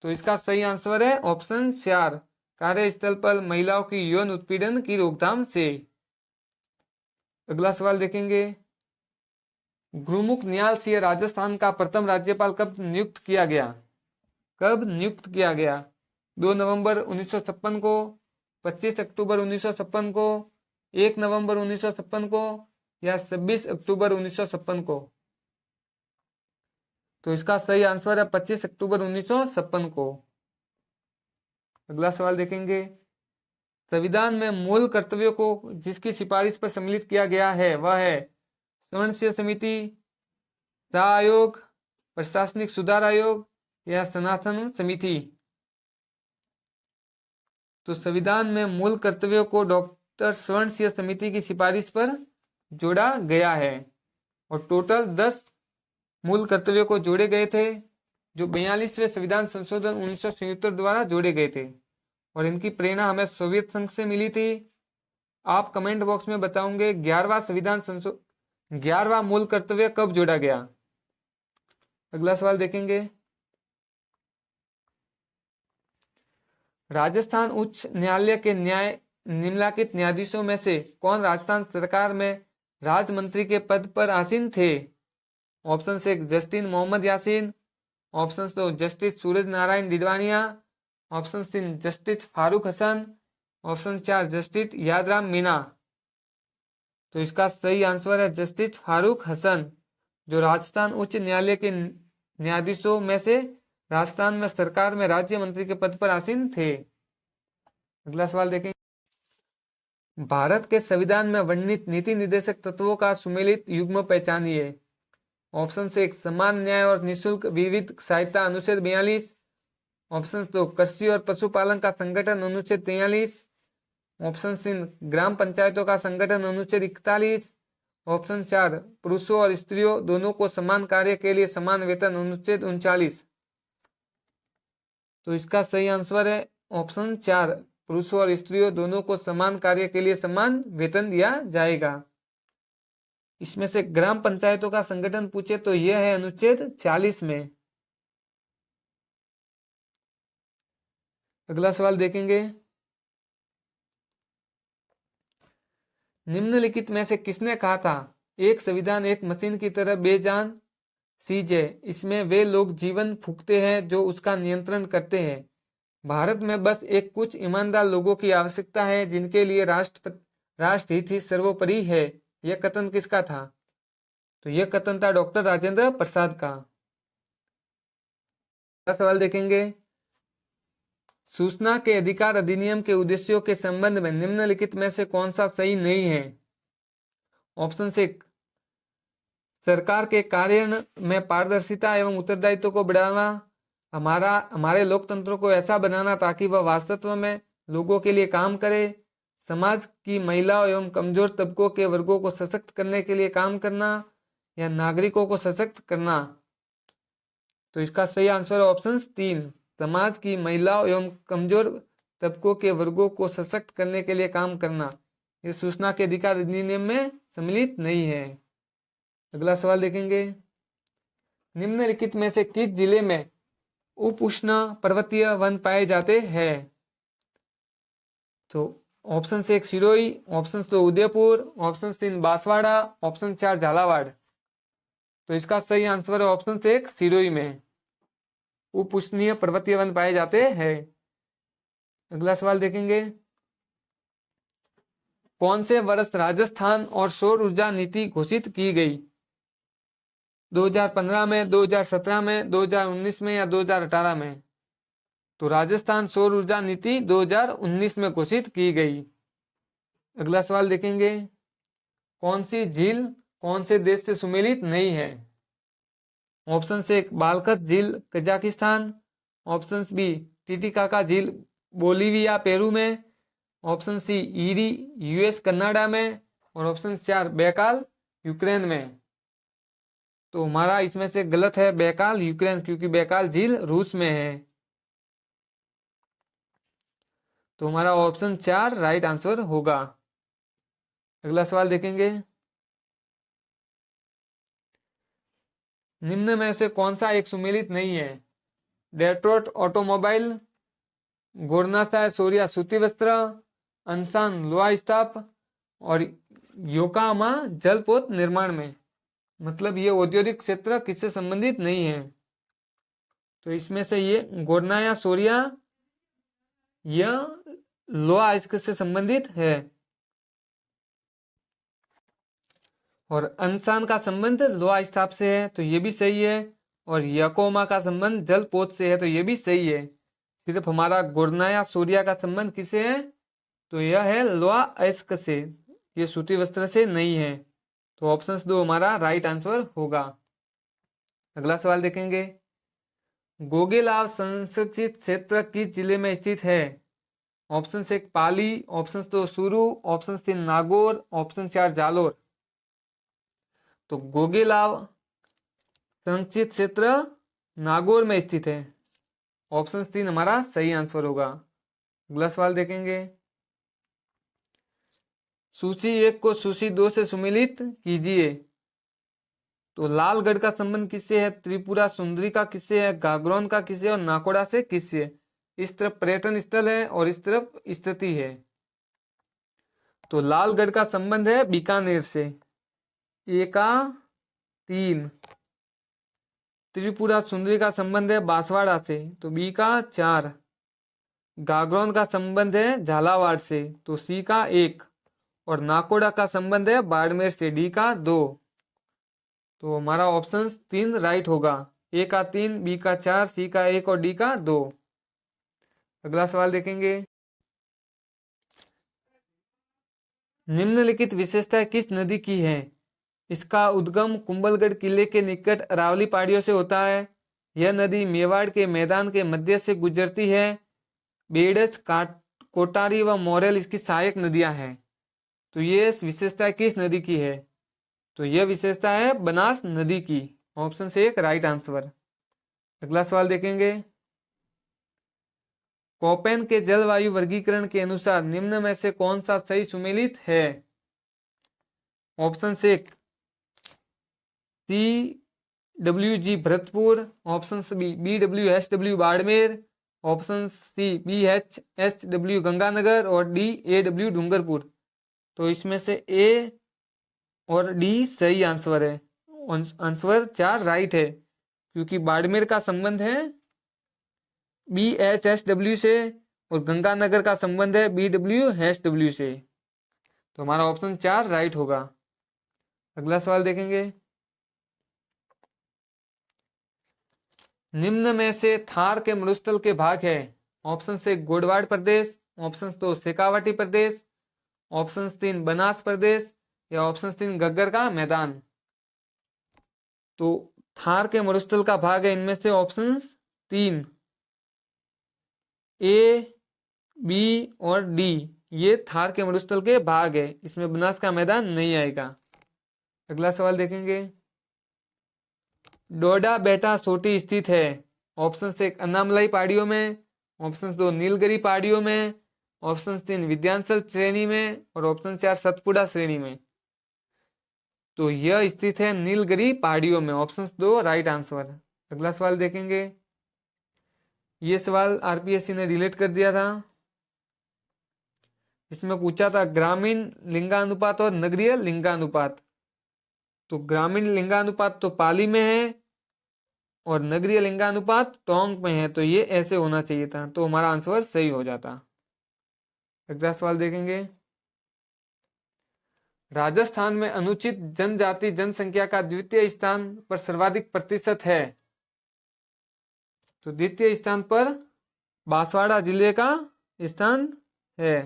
तो इसका सही आंसर है ऑप्शन 4, कार्यस्थल पर महिलाओं की यौन उत्पीड़न की रोकथाम से। अगला सवाल देखेंगे। गुरुमुख न्याल सिंह राजस्थान का प्रथम राज्यपाल कब नियुक्त किया गया? कब नियुक्त किया गया? 2 नवंबर 1956 को, 25 अक्टूबर 1956 को, 1 नवंबर 1956 को या 26 अक्टूबर 1956 को। तो इसका सही आंसर है 25 अक्टूबर 1956 को। अगला सवाल देखेंगे। संविधान में मूल कर्तव्यों को जिसकी सिफारिश पर सम्मिलित किया गया है वह है स्वर्ण समिति, शाह आयोग, प्रशासनिक सुधार आयोग या सनातन समिति। तो संविधान में मूल कर्तव्यों को डॉक्टर स्वर्ण समिति की सिफारिश पर जोड़ा गया है और टोटल 10 मूल कर्तव्यों को जोड़े गए थे जो 42वें संविधान संशोधन 1977 द्वारा जोड़े गए थे और इनकी प्रेरणा हमें सोवियत संघ से मिली थी। आप कमेंट बॉक्स में बताओगे 11वां मूल कर्तव्य कब जोड़ा गया। अगला सवाल देखेंगे। राजस्थान उच्च न्यायालय के निम्नलिखित न्यायाधीशों में से कौन राजस्थान सरकार में राज्य मंत्री के पद पर आसीन थे? Option 1 justice Mohammad Yaseen, option 2 justice Suraj Narayan Didwania, option 3 justice Farooq Hasan, option 4 justice Yadram Meena. तो इसका सही आंसर है जस्टिस फारूक हसन जो राजस्थान उच्च न्यायालय के न्यायाधीशों में से राजस्थान में सरकार में राज्य मंत्री के पद पर आसीन थे। अगला सवाल देखें। भारत के संविधान में वर्णित नीति निर्देशक तत्वों का सुमेलित युग्म पहचानिए। ऑप्शन 1 समान न्याय और निःशुल्क विविध सहायता अनुच्छेद 42, ऑप्शन 2 कृषि और पशुपालन का संगठन अनुच्छेद 43, ऑप्शन 3 ग्राम पंचायतों का संगठन अनुच्छेद 41, ऑप्शन 4 पुरुषों और स्त्रियों दोनों को समान कार्य के लिए समान वेतन अनुच्छेद 39। तो इसका सही आंसर है ऑप्शन 4 पुरुषों और स्त्रियों दोनों को समान कार्य के लिए समान वेतन दिया जाएगा। इसमें से ग्राम पंचायतों का संगठन पूछे तो यह है अनुच्छेद 40 में। अगला सवाल देखेंगे, निम्नलिखित में से किसने कहा था एक संविधान एक मशीन की तरह बेजान चीज है, इसमें वे लोग जीवन फूंकते हैं जो उसका नियंत्रण करते हैं। भारत में बस एक कुछ ईमानदार लोगों की आवश्यकता है जिनके लिए राष्ट्रहित ही सर्वोपरि है। यह कथन किसका था? तो यह कथन था डॉक्टर राजेंद्र प्रसाद का। अगला सवाल देखेंगे, सूचना के अधिकार अधिनियम के उद्देश्यों के संबंध में निम्नलिखित में से कौन सा सही नहीं है? ऑप्शन से सरकार के कार्य में पारदर्शिता एवं उत्तरदायित्व को बढ़ावा, हमारे लोकतंत्र को ऐसा बनाना ताकि वह वास्तव में लोगों के लिए काम करे, समाज की महिलाओं एवं कमजोर तबकों के वर्गों को सशक्त करने के लिए काम करना, या नागरिकों को सशक्त करना। तो इसका सही आंसर है ऑप्शन 3, समाज की महिलाओं एवं कमजोर तबकों के वर्गों को सशक्त करने के लिए काम करना। ये सूचना के अधिकार अधिनियम में सम्मिलित नहीं है। अगला सवाल देखेंगे, निम्नलिखित में से किस जिले में उप उष्ण पर्वतीय वन पाए जाते हैं? तो ऑप्शन से 1 Sirohi, option 2 Udaipur, option 3 Banswara, option 4 Jhalawar. तो इसका सही आंसर है ऑप्शन से 1 सिरोही में उप उष्णीय पर्वतीय वन पाए जाते हैं। अगला सवाल देखेंगे, कौन से वर्ष राजस्थान और सौर ऊर्जा नीति घोषित की गई? 2015 में, 2017 में, 2019 में या 2018 में? तो राजस्थान सौर ऊर्जा नीति 2019 में घोषित की गई। अगला सवाल देखेंगे, कौन सी झील कौन से देश से सुमेलित नहीं है? ऑप्शन से 1 बालखत झील कजाकिस्तान, ऑप्शन बी टिटिकाका झील बोलीविया पेरू में, option C Erie US Canada में, और ऑप्शन 4 बैकाल यूक्रेन में। तो हमारा इसमें से गलत है बैकाल यूक्रेन, क्योंकि बैकाल झील रूस में है। तो हमारा ऑप्शन 4 राइट आंसर होगा। अगला सवाल देखेंगे, निम्न में से कौन सा एक सुमेलित नहीं है? डेट्रोट ऑटोमोबाइल, गोरनासा सोरिया सूती वस्त्र, अंसान लोहा इस्पात, और योकोहामा जलपोत निर्माण में। मतलब ये औद्योगिक क्षेत्र किससे संबंधित नहीं है? तो इसमें से ये गोरनाया सोरिया यह लोहा इससे संबंधित है, और अंसान का संबंध लोहा इस्पात से है, तो ये भी सही है। और योकोहामा का संबंध जलपोत से है, तो ये भी सही है। सिर्फ हमारा गोरनाया सोरिया का संबंध किससे है? तो यह है लोहा अयस्क से, ये सूती वस्त्र से नहीं है। तो ऑप्शन 2 हमारा राइट आंसर होगा। अगला सवाल देखेंगे, गोगेलाव संरक्षित क्षेत्र किस जिले में स्थित है? Option 1 Pali, option 2 Churu, option 3 Nagaur, option 4 Jalore. तो गोगेलाव संरक्षित क्षेत्र नागौर में स्थित है। ऑप्शन 3 हमारा सही आंसर होगा। अगला सवाल देखेंगे, सूची 1 को सूची 2 से सुमेलित कीजिए। तो लालगढ़ का संबंध किससे है? त्रिपुरा सुंदरी का किससे है? गागरोन का किससे है? और नाकोड़ा से किससे? इस तरफ पर्यटन स्थल है और इस तरफ स्थिति है। तो लालगढ़ का संबंध है बीकानेर से, 3। त्रिपुरा सुंदरी का संबंध है बांसवाड़ा से, तो बी का 4। गागरोन का संबंध है झालावाड़ से, तो सी का 1। और नाकोड़ा का संबंध है बाड़मेर से, डी का 2। तो हमारा ऑप्शन 3 राइट होगा। ए का 3, बी का 4, सी का 1 और डी का 2। अगला सवाल देखेंगे, निम्नलिखित विशेषता किस नदी की है? इसका उद्गम कुंभलगढ़ किले के निकट अरावली पहाड़ियों से होता है। यह नदी मेवाड़ के मैदान के मध्य से गुजरती है। बेड़स, कोटारी व मोरेल इसकी सहायक नदियां हैं। तो ये विशेषता किस नदी की है? तो यह विशेषता है बनास नदी की। ऑप्शन से 1 राइट आंसर। अगला सवाल देखेंगे, कोपेन के जलवायु वर्गीकरण के अनुसार निम्न में से कौन सा सही सुमेलित है? ऑप्शन से CWG Bharatpur, option B BWSW Barmer, option C BHSW Ganganagar और DAW डूंगरपुर। तो इसमें से ए और डी सही आंसर है। आंसर 4 राइट है, क्योंकि बाड़मेर का संबंध है BHSW से और गंगानगर का संबंध है BWHW से। तो हमारा ऑप्शन 4 राइट होगा। अगला सवाल देखेंगे। निम्न में से थार के मरुस्थल के भाग है। ऑप्शन से गोडवाड़ प्रदेश, ऑप्शन 2 शेखावाटी प्रदेश, ऑप्शन 3 बनास प्रदेश या ऑप्शन 3 गग्गर का मैदान। तो थार के मरुस्थल का भाग है इनमें से ऑप्शन 3 ए, बी और डी, ये थार के मरुस्थल के भाग है। इसमें बनास का मैदान नहीं आएगा। अगला सवाल देखेंगे। डोडा बेटा सोटी स्थित है। ऑप्शन 1 अन्नामलाई पहाड़ियों में, ऑप्शन 2 नीलगिरी पहाड़ियों में, ऑप्शन 3 विंध्याचल श्रेणी में और ऑप्शन 4 सतपुड़ा श्रेणी में। तो यह स्थित है नीलगिरी पहाड़ियों में। Option 2 right answer. अगला सवाल देखेंगे। ये सवाल आरपीएससी ने रिलेट कर दिया था। इसमें पूछा था ग्रामीण लिंगानुपात और नगरीय लिंगानुपात। तो ग्रामीण लिंगानुपात तो पाली में है और नगरीय लिंगानुपात टोंक में है। तो ये ऐसे होना चाहिए था, तो हमारा आंसर सही हो जाता। अगला सवाल देखेंगे। राजस्थान में अनुचित जनजाति जनसंख्या का द्वितीय स्थान पर सर्वाधिक प्रतिशत है। तो द्वितीय स्थान पर बांसवाड़ा जिले का स्थान है।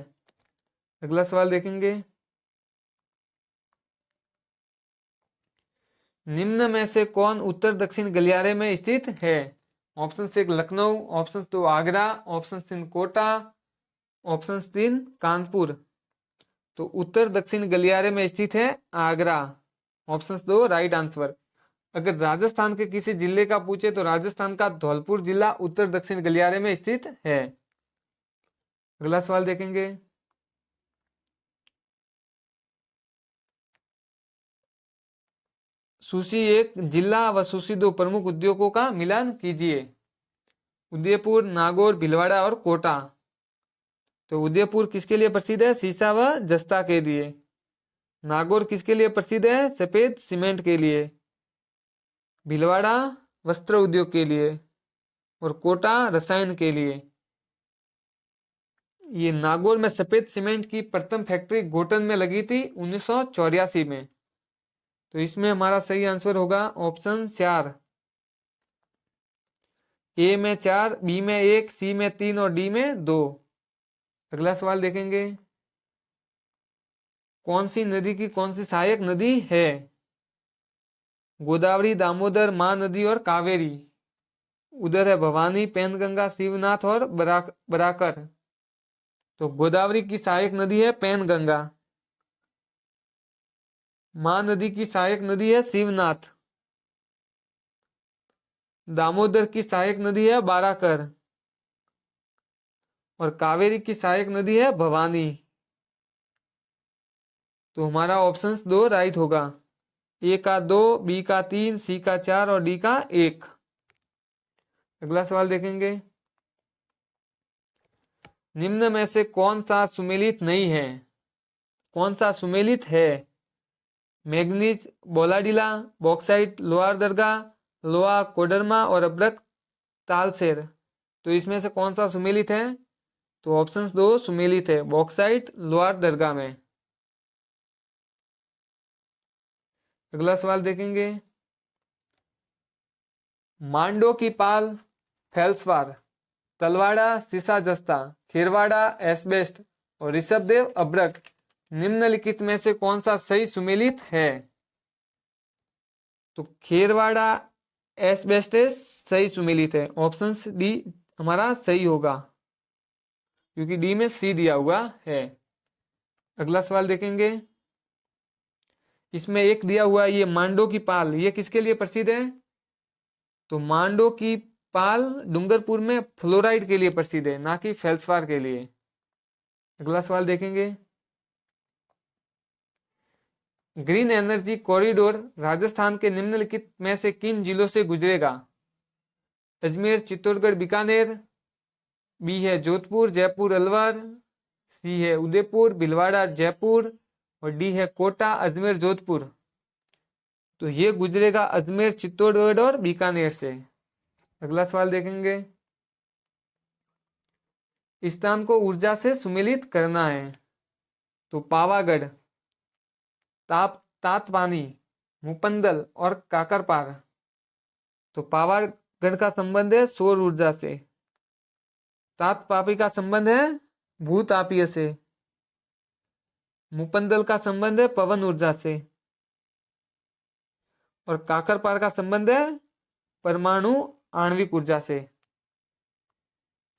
अगला सवाल देखेंगे। निम्न में से कौन उत्तर दक्षिण गलियारे में स्थित है। Option 1 Lucknow, option 2 Agra, option 3 Kota, option 3 Kanpur. तो उत्तर दक्षिण गलियारे में स्थित है आगरा। Option 2 right answer. अगर राजस्थान के किसी जिले का पूछे तो राजस्थान का धौलपुर जिला उत्तर दक्षिण गलियारे में स्थित है। अगला सवाल देखेंगे। सूची 1 जिला व सूची 2 प्रमुख उद्योगों का मिलान कीजिए। उदयपुर, नागौर, भीलवाड़ा और कोटा। तो उदयपुर किसके लिए प्रसिद्ध है? सीसा व जस्ता के लिए। नागौर किसके लिए प्रसिद्ध है? सफेद सीमेंट के लिए। भीलवाड़ा वस्त्र उद्योग के लिए और कोटा रसायन के लिए। ये नागौर में सफेद सीमेंट की प्रथम फैक्ट्री घोटन में लगी थी 1984 में। तो इसमें हमारा सही आंसर होगा ऑप्शन 4। ए में 4, बी में 1, सी में 3 और डी में 2। अगला सवाल देखेंगे। कौन सी नदी की कौन सी सहायक नदी है? गोदावरी, दामोदर, महानदी और कावेरी। उधर है भवानी, पैनगंगा, शिवनाथ और बराकर। तो गोदावरी की सहायक नदी है पैनगंगा। महानदी की सहायक नदी है शिवनाथ। दामोदर की सहायक नदी है बाराकर और कावेरी की सहायक नदी है भवानी। तो हमारा ऑप्शन 2 राइट होगा। ए का 2, बी का 3, सी का 4 और डी का 1। अगला सवाल देखेंगे। निम्न में से कौन सा सुमेलित नहीं है? कौन सा सुमेलित है? मैग्नीज, बोलाडीला, बॉक्साइट, लोहार दरगाह, लोहा कोडरमा और अब्रक तालसेर। तो इसमें से कौन सा सुमेलित है? तो ऑप्शन 2 सुमेलित है, बॉक्साइट लोहार दरगाह में। अगला सवाल देखेंगे। मांडो की पाल, फेल्सवार, तलवाड़ा, सीसा जस्ता, खीरवाड़ा, एस्बेस्ट और ऋषभदेव अब्रक निम्नलिखित में से कौन सा सही सुमेलित है? तो खेरवाड़ा एस्बेस्टस सही सुमेलित है। ऑप्शन डी हमारा सही होगा, क्योंकि डी में सी दिया हुआ है। अगला सवाल देखेंगे। इसमें एक दिया हुआ ये मांडो की पाल, ये किसके लिए प्रसिद्ध है? तो मांडो की पाल डूंगरपुर में फ्लोराइड के लिए प्रसिद्ध है, ना कि फेल्सवार के लिए। अगला सवाल देखेंगे। ग्रीन एनर्जी कॉरिडोर राजस्थान के निम्नलिखित में से किन जिलों से गुजरेगा? अजमेर, चित्तौड़गढ़, बीकानेर, बी है जोधपुर, जयपुर, अलवर, सी है उदयपुर, भीलवाड़ा, जयपुर और डी है कोटा, अजमेर, जोधपुर। तो ये गुजरेगा अजमेर, चित्तौड़गढ़ और बीकानेर से। अगला सवाल देखेंगे, इस स्थान को ऊर्जा से सुमेलित करना है। तो पावागढ़, तातपानी, मुपंदल और काकरपार। तो पावागढ़ का संबंध है सौर ऊर्जा से, तातपापी का संबंध है भूतापीय से, मुपंदल का संबंध है पवन ऊर्जा से और काकरपार का संबंध है परमाणु आणविक ऊर्जा से।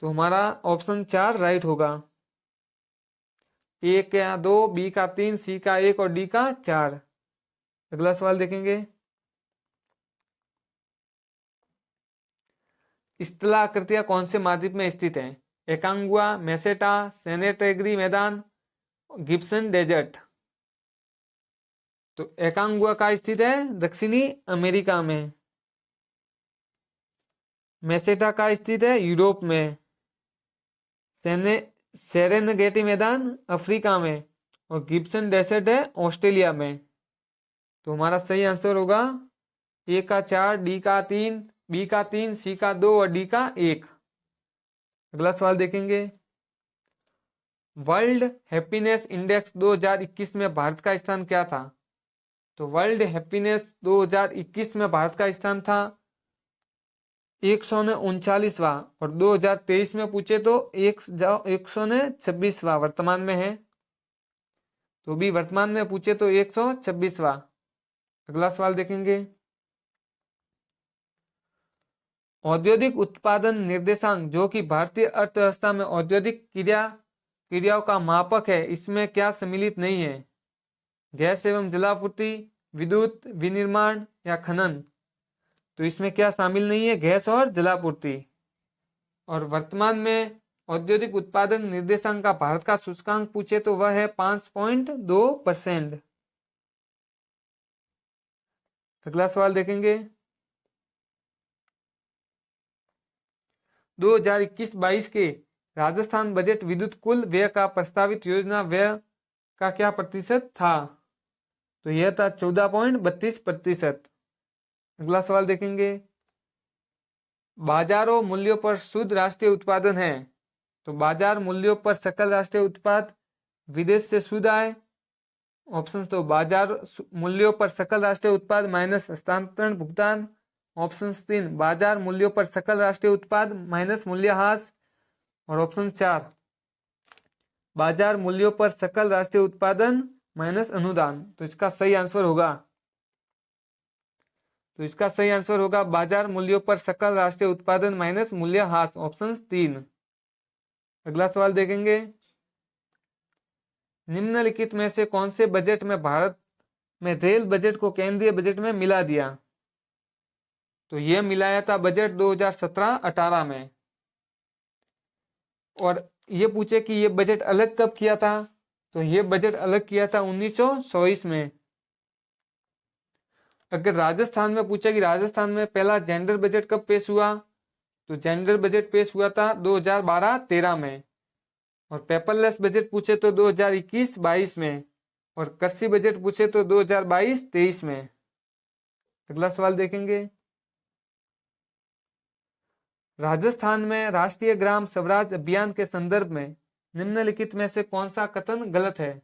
तो हमारा ऑप्शन 4 राइट होगा। ए का 2, बी का 3, सी का 1 और डी का 4। अगला सवाल देखेंगे, स्थलाकृतियां कौन से महाद्वीप में स्थित है? एकांगुआ, मेसेटा, सेनेटेगरी मैदान, गिब्सन डेजर्ट। तो एकांगुआ का स्थित है दक्षिणी अमेरिका में, मेसेटा का स्थित है यूरोप में, सेरेनगेटी मैदान अफ्रीका में और गिब्सन डेजर्ट है ऑस्ट्रेलिया में। तो हमारा सही आंसर होगा ए का 4, डी का 3, बी का 3, सी का 2 और डी का 1। अगला सवाल देखेंगे, वर्ल्ड हैप्पीनेस इंडेक्स 2021 में भारत का स्थान क्या था? तो वर्ल्ड हैप्पीनेस 2021 में भारत का स्थान था 139वां और 2023 में पूछे तो 126वां वर्तमान में है। तो भी वर्तमान में पूछे तो 126वां। अगला सवाल देखेंगे, औद्योगिक उत्पादन निर्देशांक जो कि भारतीय अर्थव्यवस्था में औद्योगिक क्रियाओं का मापक है, इसमें क्या सम्मिलित नहीं है? गैस एवं जलापूर्ति, विद्युत, विनिर्माण या खनन। तो इसमें क्या शामिल नहीं है? गैस और जलापूर्ति। और वर्तमान में औद्योगिक उत्पादन निर्देशांक का भारत का सूचकांक पूछे तो वह है 5.2%। अगला सवाल देखेंगे, 2021-22 के राजस्थान बजट विद्युत कुल व्यय का प्रस्तावित योजना व्यय का क्या प्रतिशत था? तो यह था 14.32%। अगला सवाल देखेंगे, बाजारों मूल्यों पर शुद्ध राष्ट्रीय उत्पादन है। तो बाजार मूल्यों पर सकल राष्ट्रीय उत्पाद विदेश से शुद्ध आय। ऑप्शन तो बाजार मूल्यों पर सकल राष्ट्रीय उत्पाद माइनस हस्तांतरण भुगतान। ऑप्शन 3 बाजार मूल्यों पर सकल राष्ट्रीय उत्पाद माइनस मूल्यह्रास। और ऑप्शन 4 बाजार मूल्यों पर सकल राष्ट्रीय उत्पादन माइनस अनुदान। तो इसका सही आंसर होगा बाजार मूल्यों पर सकल राष्ट्रीय उत्पादन माइनस मूल्यह्रास, ऑप्शन 3। अगला सवाल देखेंगे, निम्नलिखित में से कौन से बजट में भारत में रेल बजट को केंद्रीय बजट में मिला दिया? तो यह मिलाया था बजट 2017-18 में। और ये पूछे कि ये बजट अलग कब किया था? तो ये बजट अलग किया था 1924 में। अगर राजस्थान में पूछा कि राजस्थान में पहला जेंडर बजट कब पेश हुआ? तो जेंडर बजट पेश हुआ था 2012-13 में। और पेपरलेस बजट पूछे तो 2021-22 में। और कृषि बजट पूछे तो 2022-23 में। अगला सवाल देखेंगे, राजस्थान में राष्ट्रीय ग्राम स्वराज अभियान के संदर्भ में निम्नलिखित में से कौन सा कथन गलत है?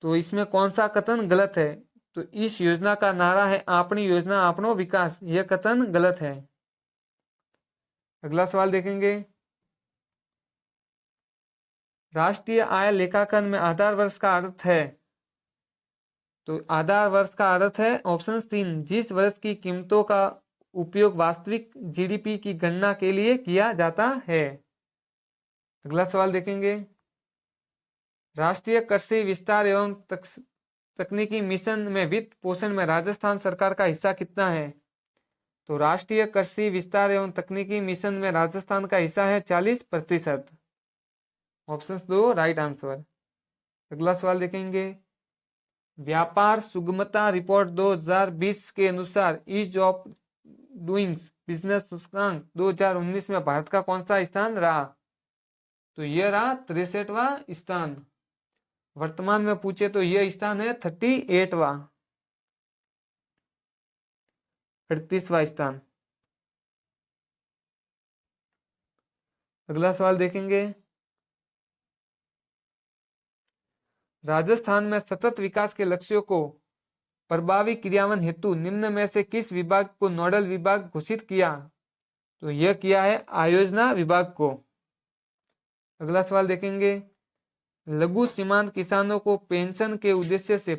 तो इसमें कौन सा कथन गलत है? तो इस योजना का नारा है अपनी योजना अपनो विकास, यह कथन गलत है। अगला सवाल देखेंगे, राष्ट्रीय आय लेखांकन में आधार वर्ष का अर्थ है। तो आधार वर्ष का अर्थ है ऑप्शन 3 जिस वर्ष की कीमतों का उपयोग वास्तविक जीडीपी की गणना के लिए किया जाता है। अगला सवाल देखेंगे, राष्ट्रीय कृषि विस्तार एवं तकनीकी मिशन में वित्त पोषण में राजस्थान सरकार का हिस्सा कितना है? तो राष्ट्रीय कृषि विस्तार एवं तकनीकी मिशन में राजस्थान का हिस्सा है 40%। Option 2 right answer. अगला सवाल देखेंगे, व्यापार सुगमता रिपोर्ट 2020 के अनुसार ईज ऑफ डूइंग्स बिजनेस सूचकांक 2019 में भारत का कौन सा स्थान रहा? तो यह रहा 63वां स्थान। वर्तमान में पूछे तो यह स्थान है 38वां, 38वां स्थान। अगला सवाल देखेंगे, राजस्थान में सतत विकास के लक्ष्यों को प्रभावी क्रियान्वयन हेतु निम्न में से किस विभाग को नोडल विभाग घोषित किया? तो यह किया है आयोजना विभाग को। अगला सवाल देखेंगे, लघु सीमांत किसानों को पेंशन के उद्देश्य से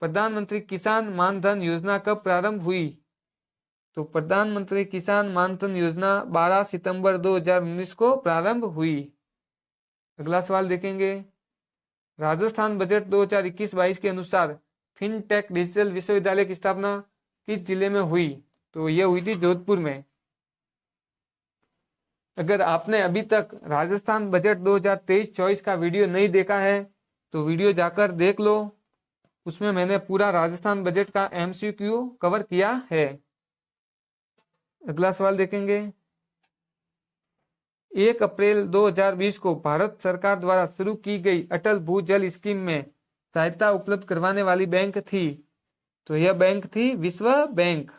प्रधानमंत्री किसान मानधन योजना कब प्रारंभ हुई? तो प्रधानमंत्री किसान मानधन योजना 12 सितंबर 2019 को प्रारंभ हुई। अगला सवाल देखेंगे, राजस्थान बजट 2021-22 के अनुसार फिनटेक डिजिटल विश्वविद्यालय की स्थापना किस जिले में हुई? तो यह हुई थी जोधपुर में। अगर आपने अभी तक राजस्थान बजट 2023-24 का वीडियो नहीं देखा है तो वीडियो जाकर देख लो, उसमें मैंने पूरा राजस्थान बजट का MCQ कवर किया है। अगला सवाल देखेंगे, 1 अप्रैल 2020 को भारत सरकार द्वारा शुरू की गई अटल भूजल स्कीम में सहायता उपलब्ध करवाने वाली बैंक थी? तो यह बैंक थी विश्व बैंक।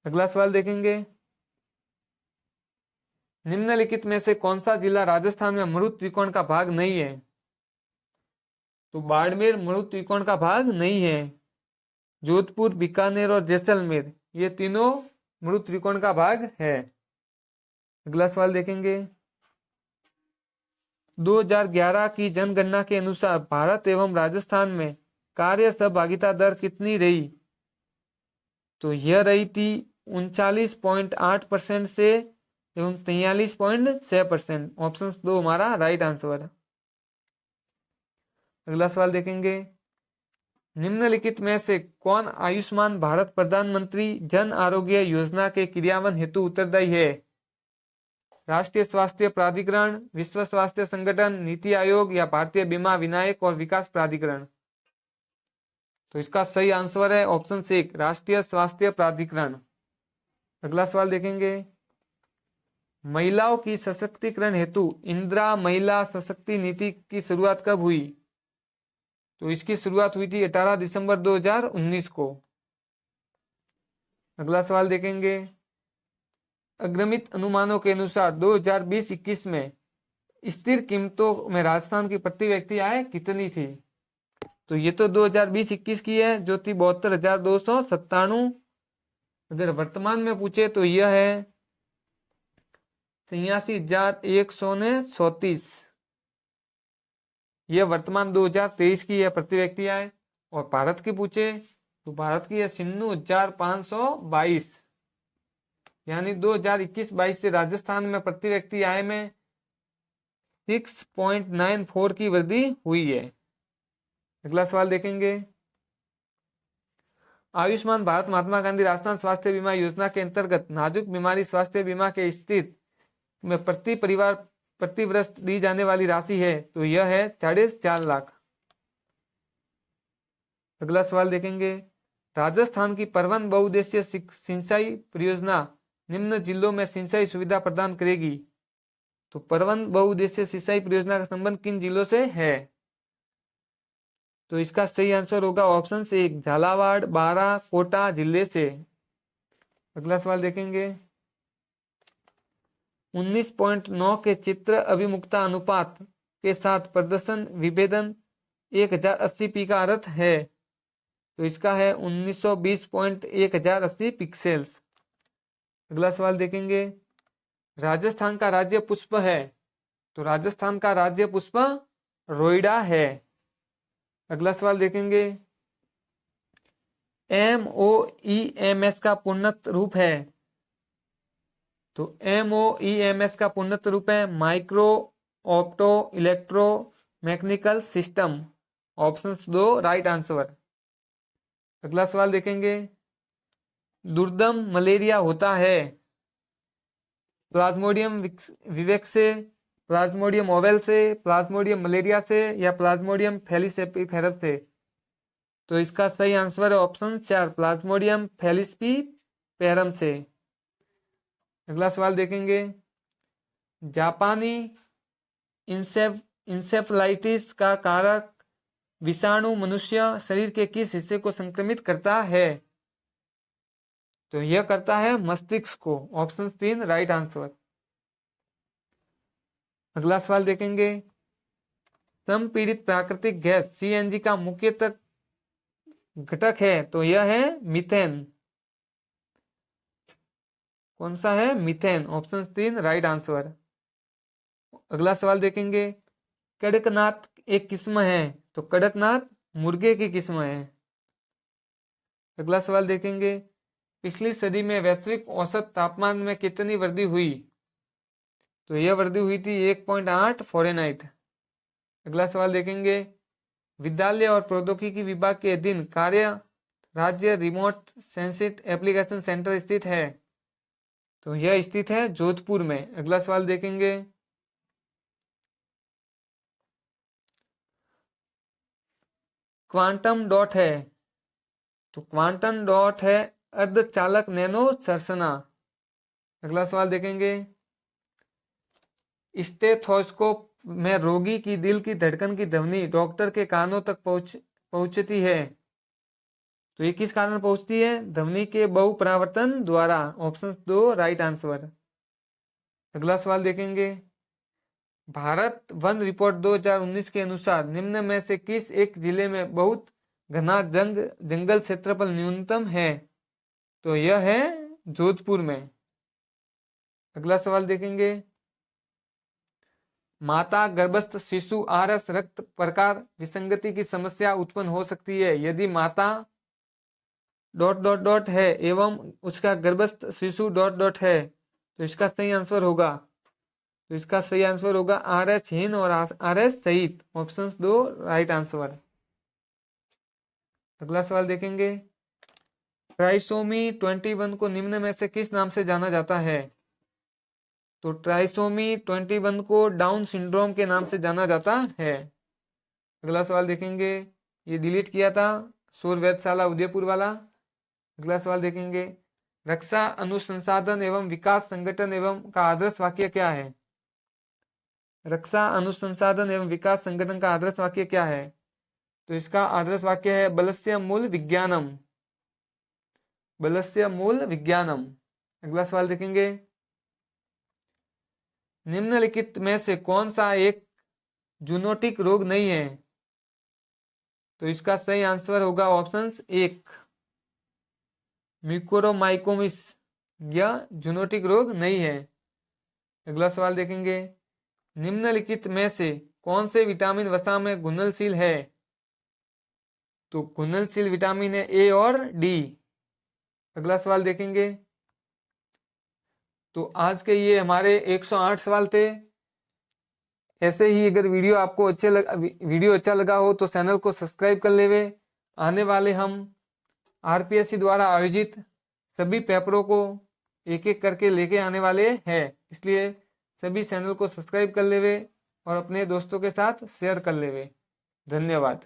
अगला सवाल देखेंगे, निम्नलिखित में से कौन सा जिला राजस्थान में मरुत त्रिकोण का भाग नहीं है? तो बाड़मेर मरुत त्रिकोण का भाग नहीं है। जोधपुर, बीकानेर और जैसलमेर ये तीनों मरुत त्रिकोण का भाग है। अगला सवाल देखेंगे, 2011 की जनगणना के अनुसार भारत एवं राजस्थान में कार्य सहभागिता दर कितनी रही? तो यह रही थी 39.8% से एवं 43.6%। ऑप्शन 2 हमारा राइट आंसर है। अगला सवाल देखेंगे, निम्नलिखित में से कौन आयुष्मान भारत प्रधानमंत्री जन आरोग्य योजना के क्रियान्वयन हेतु उत्तरदायी है? राष्ट्रीय स्वास्थ्य प्राधिकरण, विश्व स्वास्थ्य संगठन, नीति आयोग या भारतीय बीमा विनायक और विकास प्राधिकरण? तो इसका सही आंसर है ऑप्शन 1 राष्ट्रीय स्वास्थ्य प्राधिकरण। अगला सवाल देखेंगे, महिलाओं की सशक्तिकरण हेतु इंदिरा महिला सशक्ति नीति की शुरुआत कब हुई? तो इसकी शुरुआत हुई थी 18 दिसंबर 2019 को। अगला सवाल देखेंगे, अग्रमित अनुमानों के अनुसार 2020-21 में स्थिर कीमतों में राजस्थान की प्रति व्यक्ति आय कितनी थी? तो ये तो 2020-21 की है जो थी 72,297। अगर वर्तमान में पूछे तो यह है 83,134। यह वर्तमान 2023 की है प्रति व्यक्ति आय। और भारत की पूछे तो भारत की है 96,522। यानी 2021-22 से राजस्थान में प्रति व्यक्ति आय में 6.94 की वृद्धि हुई है। अगला सवाल देखेंगे, आयुष्मान भारत महात्मा गांधी राष्ट्रीय स्वास्थ्य बीमा योजना के अंतर्गत नाजुक बीमारी स्वास्थ्य बीमा के स्थिति में प्रति परिवार प्रति वर्ष दी जाने वाली राशि है? तो यह है 4.5 लाख। अगला सवाल देखेंगे, राजस्थान की परवन बहुउद्देशीय सिंचाई परियोजना निम्न जिलों में सिंचाई सुविधा प्रदान करेगी? तो परवन बहुउद्देशीय सिंचाई परियोजना का संबंध किन जिलों से है? तो इसका सही आंसर होगा ऑप्शन 1 झालावाड़, बारां, कोटा जिले से। अगला सवाल देखेंगे, 19.9 के चित्र अभिमुखता अनुपात के साथ प्रदर्शन विभेदन 1080p का अर्थ है? तो इसका है 1920.1080 पिक्सेल्स। अगला सवाल देखेंगे, राजस्थान का राज्य पुष्प है? तो राजस्थान का राज्य पुष्प रोइडा है। अगला सवाल देखेंगे, MOEMS का पूर्णत रूप है? तो MOEMS का पूर्णत रूप है micro opto electro mechanical system. Option 2 right answer. अगला सवाल देखेंगे, दुर्दम मलेरिया होता है? प्लाज्मोडियम विवेक से, प्लाज्मोडियम ओवेल से, प्लाज्मोडियम मलेरिया से या प्लाज्मोडियम फेलिसेपिफेरस से? तो इसका सही आंसर है ऑप्शन 4 प्लाज्मोडियम फैलिस्पिपेरम से। अगला सवाल देखेंगे, जापानी इंसेफ्लाइटिस का कारक विषाणु मनुष्य शरीर के किस हिस्से को संक्रमित करता है? तो यह करता है मस्तिष्क को। Option 3 right answer. अगला सवाल देखेंगे, संपीड़ित प्राकृतिक गैस सीएनजी का मुख्यतः घटक है, तो यह है मीथेन। कौन सा है? मीथेन। Option 3 right answer. अगला सवाल देखेंगे, कड़कनाथ एक किस्म है, तो कड़कनाथ मुर्गे की किस्म है। अगला सवाल देखेंगे, पिछली सदी में वैश्विक औसत तापमान में कितनी वृद्धि हुई? तो यह वृद्धि हुई थी 1.8 फ़ारेनहाइट। अगला सवाल देखेंगे, विद्यालय और प्रौद्योगिकी विभाग के अधीन कार्य राज्य रिमोट सेंसिट एप्लीकेशन सेंटर स्थित है, तो यह स्थित है जोधपुर में। अगला सवाल देखेंगे, क्वांटम डॉट है, तो क्वांटम डॉट है अर्धचालक नैनो संरचना। अगला सवाल देखेंगे, स्टेथोस्कोप में रोगी की दिल की धड़कन की ध्वनि डॉक्टर के कानों तक पहुंचती है, तो ये किस कारण पहुंचती है? ध्वनि के बहुपरावर्तन द्वारा। Option 2 right answer. अगला सवाल देखेंगे, भारत वन रिपोर्ट 2019 के अनुसार निम्न में से किस एक जिले में बहुत घना जंगल क्षेत्रफल न्यूनतम है? तो यह है जोधपुर में। अगला सवाल देखेंगे, माता गर्भस्थ शिशु आरस रक्त प्रकार विसंगति की समस्या उत्पन्न हो सकती है यदि माता ... है एवं उसका गर्भस्थ शिशु ... है, तो इसका सही आंसर होगा, तो इसका सही आंसर होगा RH हीन और RH सहित। Option 2 right answer. अगला सवाल देखेंगे, ट्राइसोमी 21 को निम्न में से किस नाम से जाना जाता है? तो ट्राइसोमी 21 को डाउन सिंड्रोम के नाम से जाना जाता है। अगला सवाल देखेंगे, ये डिलीट किया था सूर्य वेधशाला उदयपुर वाला। अगला सवाल देखेंगे, रक्षा अनुसंधान एवं विकास संगठन एवं का आदर्श वाक्य क्या है? रक्षा अनुसंधान एवं विकास संगठन का आदर्श वाक्य क्या है? तो इसका आदर्श वाक्य है बलस्य मूल विज्ञानम। बलस्य मूल विज्ञानम। अगला सवाल देखेंगे, निम्नलिखित में से कौन सा एक जूनोटिक रोग नहीं है? तो इसका सही आंसर होगा ऑप्शन 1 म्यूकोरमाइकोसिस, यह जूनोटिक रोग नहीं है। अगला सवाल देखेंगे, निम्नलिखित में से कौन से विटामिन वसा में घुलनशील है? तो घुलनशील विटामिन है A और D। अगला सवाल देखेंगे, तो आज के ये हमारे 108 सवाल थे। ऐसे ही अगर वीडियो अच्छा लगा हो तो चैनल को सब्सक्राइब कर लेवे। आने वाले हम RPSC द्वारा आयोजित सभी पेपरों को एक एक करके लेके आने वाले हैं, इसलिए सभी चैनल को सब्सक्राइब कर लेवे और अपने दोस्तों के साथ शेयर कर लेवे। धन्यवाद।